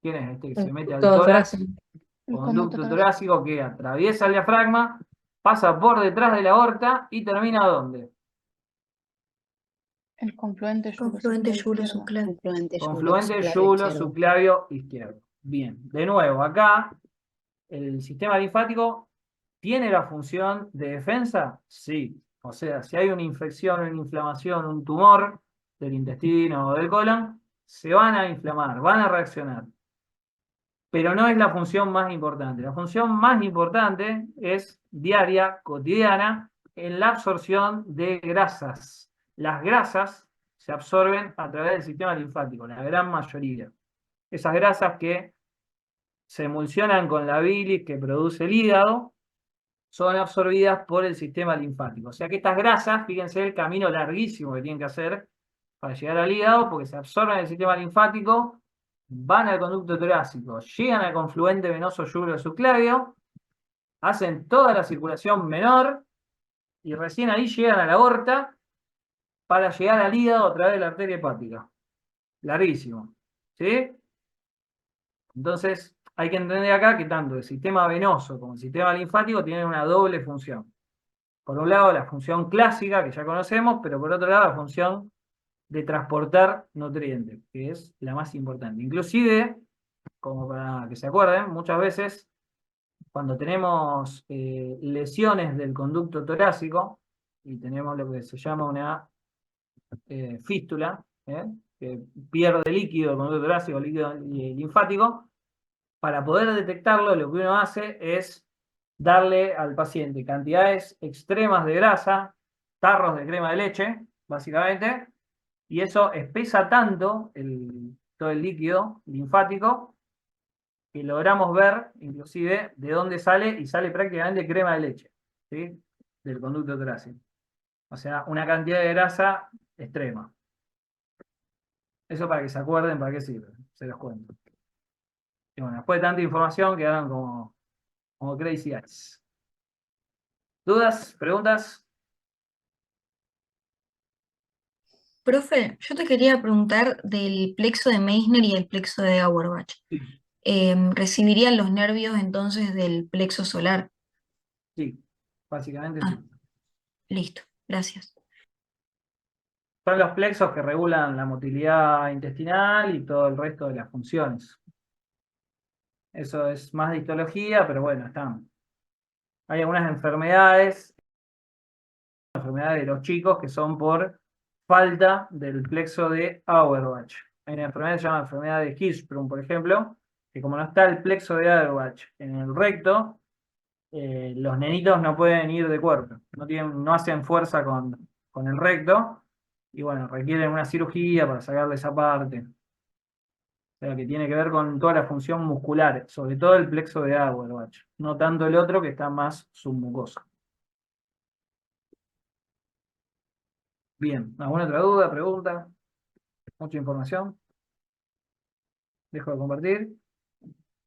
¿Quién es este que se mete al Todo tórax? torácico. El Conducto torácico que atraviesa el diafragma, pasa por detrás de la aorta y termina ¿dónde? El confluente Confluente yulo yulo-subclavio. Confluente yulo-subclavio izquierdo. Bien, de nuevo, acá el sistema linfático tiene la función de defensa, sí. O sea, si hay una infección, una inflamación, un tumor del intestino o del colon, se van a inflamar, van a reaccionar. Pero no es la función más importante. La función más importante es diaria, cotidiana, en la absorción de grasas. Las grasas se absorben a través del sistema linfático, la gran mayoría. Esas grasas que se emulsionan con la bilis que produce el hígado son absorbidas por el sistema linfático. O sea que estas grasas, fíjense el camino larguísimo que tienen que hacer para llegar al hígado, porque se absorben en el sistema linfático, van al conducto torácico, llegan al confluente venoso yulo-subclavio, hacen toda la circulación menor y recién ahí llegan a la aorta para llegar al hígado a través de la arteria hepática. Larguísimo. ¿Sí? Entonces, hay que entender acá que tanto el sistema venoso como el sistema linfático tienen una doble función. Por un lado, la función clásica, que ya conocemos, pero por otro lado, la función de transportar nutrientes, que es la más importante. Inclusive, como para que se acuerden, muchas veces cuando tenemos lesiones del conducto torácico y tenemos lo que se llama una fístula, que pierde líquido el conducto torácico, líquido linfático, para poder detectarlo lo que uno hace es darle al paciente cantidades extremas de grasa, tarros de crema de leche, básicamente, y eso espesa tanto todo el líquido linfático que logramos ver, inclusive, de dónde sale, y sale prácticamente crema de leche, ¿sí? Del conducto torácico. O sea, una cantidad de grasa extrema. Eso para que se acuerden para qué sirve, se los cuento. Y bueno, después de tanta información quedaron como crazy eyes. ¿Dudas? ¿Preguntas? Profe, yo te quería preguntar del plexo de Meissner y el plexo de Auerbach. Sí. ¿Recibirían los nervios entonces del plexo solar? Sí, básicamente Ah, sí. listo, gracias. Son los plexos que regulan la motilidad intestinal y todo el resto de las funciones. Eso es más de histología, pero bueno, están. Hay algunas enfermedades de los chicos que son por falta del plexo de Auerbach. Hay una enfermedad que se llama enfermedad de Hirschsprung, por ejemplo, que como no está el plexo de Auerbach en el recto, los nenitos no pueden ir de cuerpo, no hacen fuerza con el recto, y bueno, requieren una cirugía para sacarle esa parte. O sea, que tiene que ver con toda la función muscular, sobre todo el plexo de Auerbach, no tanto el otro que está más submucoso. Bien, ¿alguna otra duda, pregunta? ¿Mucha información? Dejo de compartir.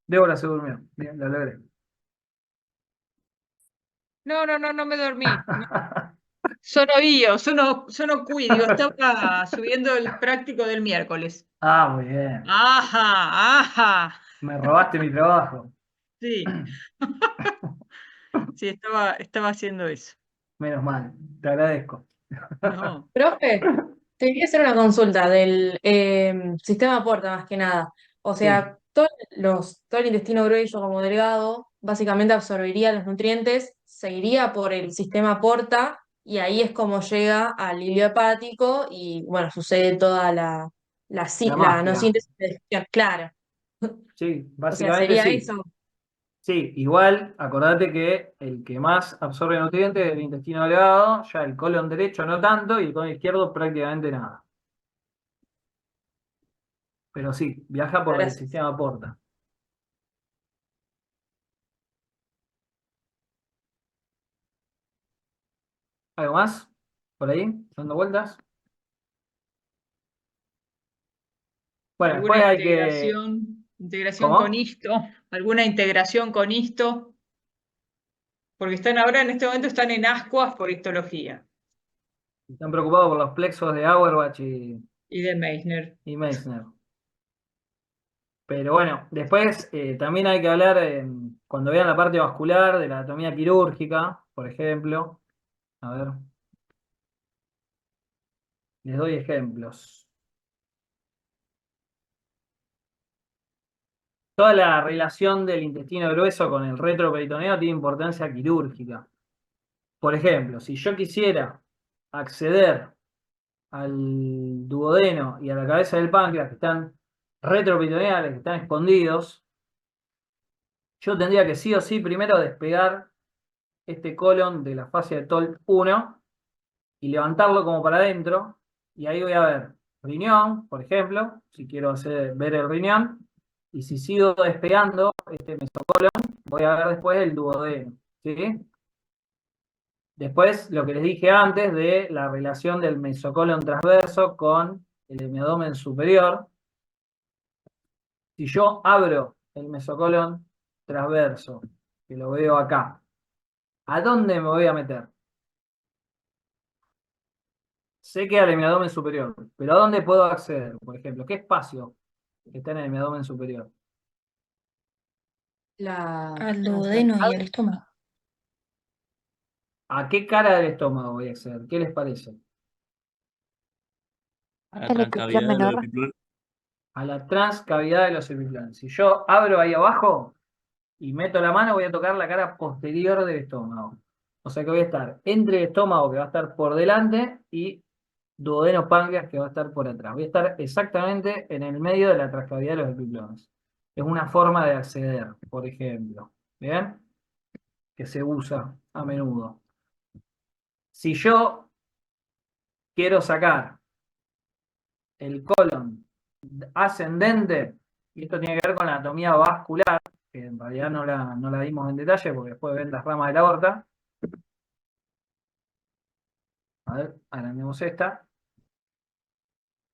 Débora se durmió. Bien, la logré. No me dormí. Sono io, sono qui, digo, estaba subiendo el práctico del miércoles. Ah, muy bien. Ajá. Me robaste mi trabajo. Sí. Sí, estaba haciendo eso. Menos mal. Te agradezco. No. Profe, te quería hacer una consulta del sistema porta más que nada. O Sí, sea, todo el intestino grueso como delgado básicamente absorbería los nutrientes, se iría por el sistema porta y ahí es como llega al hilo hepático y bueno, sucede toda la la no magia. síntesis de digestión, claro. Sí, O sea, básicamente sería sí. eso. Sí, igual, acordate que el que más absorbe nutrientes es el intestino delgado, ya el colon derecho no tanto y el colon izquierdo prácticamente nada. Pero sí, viaja por el Gracias. sistema porta. ¿Algo más? ¿Por ahí? ¿Dando vueltas? Bueno, ¿Alguna después hay que... integración con ¿Cómo? esto? ¿Alguna integración con esto? Porque están ahora, en este momento, están en ascuas por histología Están preocupados por los plexos de Auerbach y de Meissner. y Meissner. Pero bueno, después también hay que hablar, cuando vean la parte vascular, de la anatomía quirúrgica, por ejemplo. A ver, les doy ejemplos. Toda la relación del intestino grueso con el retroperitoneo tiene importancia quirúrgica. Por ejemplo, si yo quisiera acceder al duodeno y a la cabeza del páncreas, que están retroperitoneales, que están escondidos, yo tendría que sí o sí primero despegar este colon de la fascia de TOLT 1 y levantarlo como para adentro, y ahí voy a ver riñón, por ejemplo, si quiero ver el riñón, y si sigo despegando este mesocolon, voy a ver después el duodeno, ¿sí? Después, lo que les dije antes de la relación del mesocolon transverso con el hemiabdomen superior. Si yo abro el mesocolon transverso, que lo veo acá, ¿a dónde me voy a meter? Sé que al hemiabdomen superior, pero ¿a dónde puedo acceder? Por ejemplo, ¿qué espacio está en el hemiabdomen superior? Al duodeno y al estómago. ¿A qué cara del estómago voy a acceder? ¿Qué les parece? A la transcavidad de los epiplones. A la transcavidad de los epiplones. Si yo abro ahí abajo y meto la mano, voy a tocar la cara posterior del estómago. O sea que voy a estar entre el estómago, que va a estar por delante, y duodeno páncreas, que va a estar por atrás. Voy a estar exactamente en el medio de la transcavidad de los epiplones. Es una forma de acceder, por ejemplo. ¿Bien? Que se usa a menudo. Si yo quiero sacar el colon ascendente, y esto tiene que ver con la anatomía vascular, que en realidad no la dimos en detalle porque después ven las ramas de la aorta. A ver, agrandemos esta.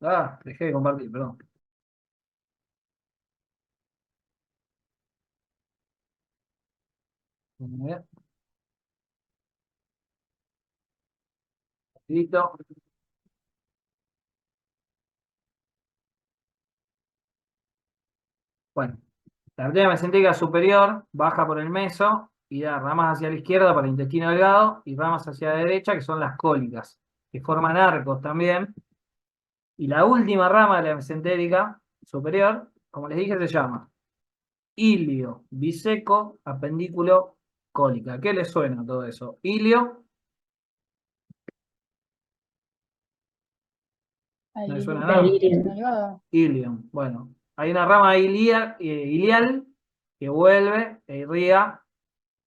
Ah, dejé de compartir, perdón. A ver, listo. Bueno, la arteria mesentérica superior baja por el meso y da ramas hacia la izquierda para el intestino delgado y ramas hacia la derecha, que son las cólicas, que forman arcos también. Y la última rama de la mesentérica superior, como les dije, se llama ilio biseco apendículo cólica. ¿Qué les suena todo eso? Ilio, ¿no les suena nada? Intestino delgado. Ilium. Bueno, hay una rama ilial que vuelve e irriga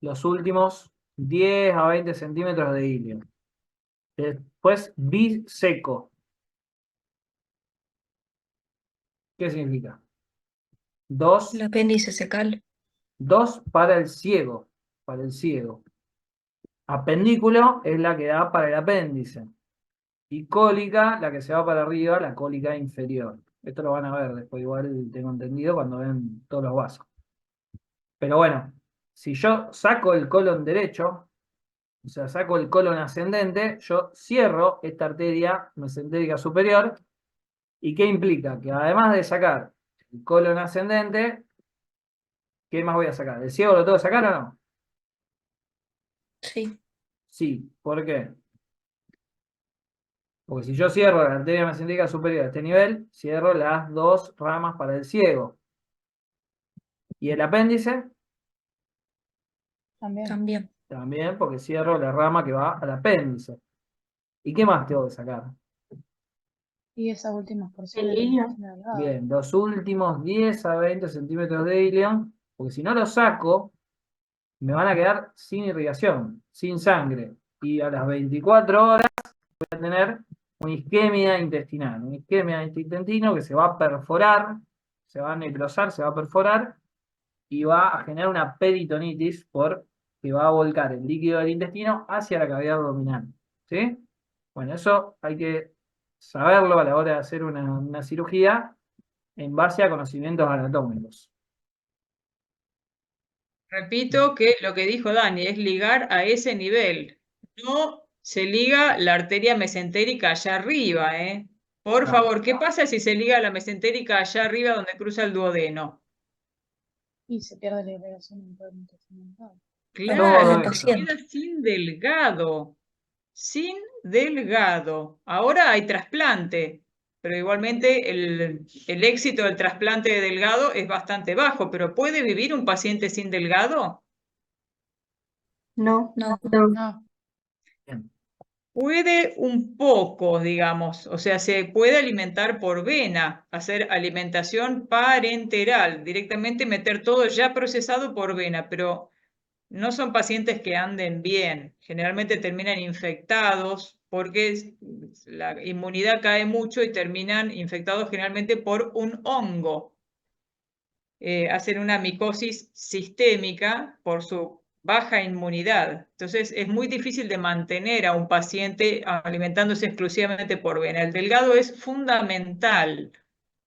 los últimos 10 a 20 centímetros de ilio. Después, biseco. ¿Qué significa? El Dos, apéndice secal. dos para el ciego. Para el ciego. Apendículo es la que da para el apéndice. Y cólica, la que se va para arriba, la cólica inferior. Esto lo van a ver después, igual tengo entendido, cuando ven todos los vasos. Pero bueno, si yo saco el colon derecho, o sea, saco el colon ascendente, yo cierro esta arteria mesentérica superior. ¿Y qué implica? Que además de sacar el colon ascendente, ¿qué más voy a sacar? ¿El ciego lo tengo que sacar o no? Sí. Sí, ¿por qué? Porque si yo cierro la arteria mesentérica superior a este nivel, cierro las dos ramas para el ciego. ¿Y el apéndice? También. También. También, porque cierro la rama que va al apéndice. ¿Y qué más tengo que sacar? Y esas últimas porciones El del hilo. intestino delgado. Bien, los últimos 10 a 20 centímetros de ilion, porque si no los saco, me van a quedar sin irrigación, sin sangre. Y a las 24 horas voy a tener una isquemia intestinal, una isquemia de este intestino que se va a perforar, se va a necrosar, se va a perforar y va a generar una peritonitis porque va a volcar el líquido del intestino hacia la cavidad abdominal. ¿Sí? Bueno, eso hay que saberlo a la hora de hacer una cirugía en base a conocimientos anatómicos. Repito que lo que dijo Dani es ligar a ese nivel. No se liga la arteria mesentérica allá arriba, ¿eh? Por Claro. favor, ¿qué pasa si se liga la mesentérica allá arriba donde cruza el duodeno? Y se pierde la irrigación en todo el intestino delgado. Claro, Todo te eso. queda sin delgado. Sin delgado. Ahora hay trasplante, pero igualmente el éxito del trasplante de delgado es bastante bajo, pero ¿puede vivir un paciente sin delgado? No, No. no. No, Bien. Puede un poco, digamos, o sea, se puede alimentar por vena, hacer alimentación parenteral, directamente meter todo ya procesado por vena, pero no son pacientes que anden bien, generalmente terminan infectados porque la inmunidad cae mucho y terminan infectados generalmente por un hongo. Hacen una micosis sistémica por su baja inmunidad. Entonces es muy difícil de mantener a un paciente alimentándose exclusivamente por vena. El delgado es fundamental.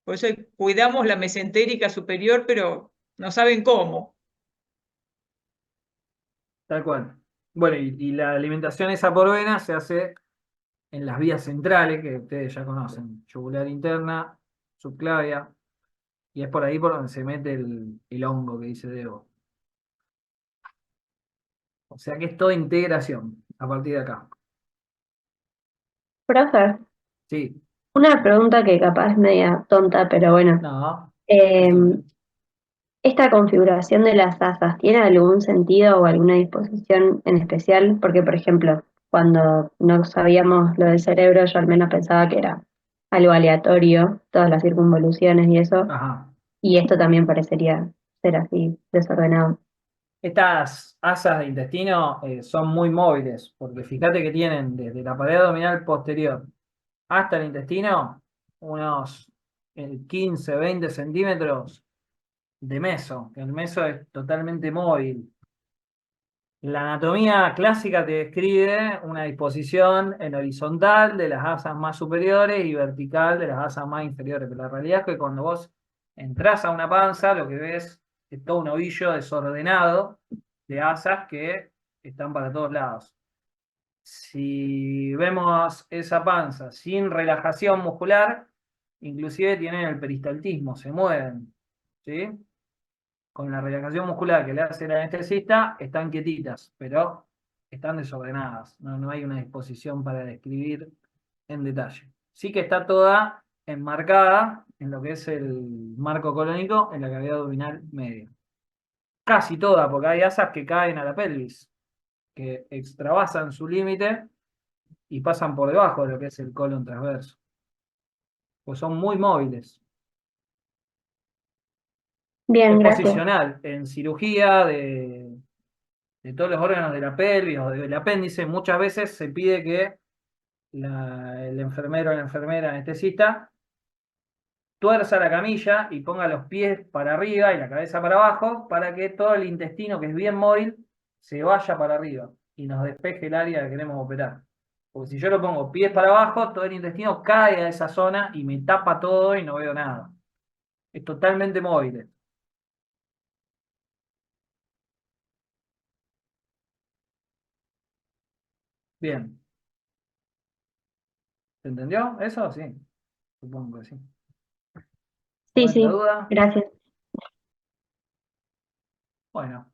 Por eso cuidamos la mesentérica superior, pero no saben cómo. Tal cual. Bueno, y la alimentación esa por vena se hace en las vías centrales, que ustedes ya conocen, yugular interna, subclavia, y es por ahí por donde se mete el hongo que dice Debo. O sea que es toda integración a partir de acá. Profe, Sí, una pregunta que capaz es media tonta, pero bueno. no, Em, ¿Esta configuración de las asas tiene algún sentido o alguna disposición en especial? Porque, por ejemplo, cuando no sabíamos lo del cerebro, yo al menos pensaba que era algo aleatorio, todas las circunvoluciones y eso, ajá. y esto también parecería ser así, desordenado. Estas asas de intestino son muy móviles, porque fíjate que tienen desde la pared abdominal posterior hasta el intestino unos 15, 20 centímetros de meso, que el meso es totalmente móvil. La anatomía clásica te describe una disposición en horizontal de las asas más superiores y vertical de las asas más inferiores, pero la realidad es que cuando vos entras a una panza, lo que ves es todo un ovillo desordenado de asas que están para todos lados. Si vemos esa panza sin relajación muscular, inclusive tienen el peristaltismo, se mueven, ¿sí? Con la relajación muscular que le hace el anestesista, están quietitas, pero están desordenadas. No hay una disposición para describir en detalle. Sí que está toda enmarcada en lo que es el marco colónico en la cavidad abdominal media. Casi toda, porque hay asas que caen a la pelvis, que extravasan su límite y pasan por debajo de lo que es el colon transverso. Pues son muy móviles. Bien, Es gracias. posicional. En cirugía de todos los órganos de la pelvis o del apéndice, muchas veces se pide que el enfermero o la enfermera anestesista tuerza la camilla y ponga los pies para arriba y la cabeza para abajo para que todo el intestino, que es bien móvil, se vaya para arriba y nos despeje el área que queremos operar. Porque si yo lo pongo pies para abajo, todo el intestino cae a esa zona y me tapa todo y no veo nada. Es totalmente móvil. Bien. ¿Se entendió eso? Sí. Supongo que sí. Sí, ¿Alguna sí, otra duda? gracias. Bueno.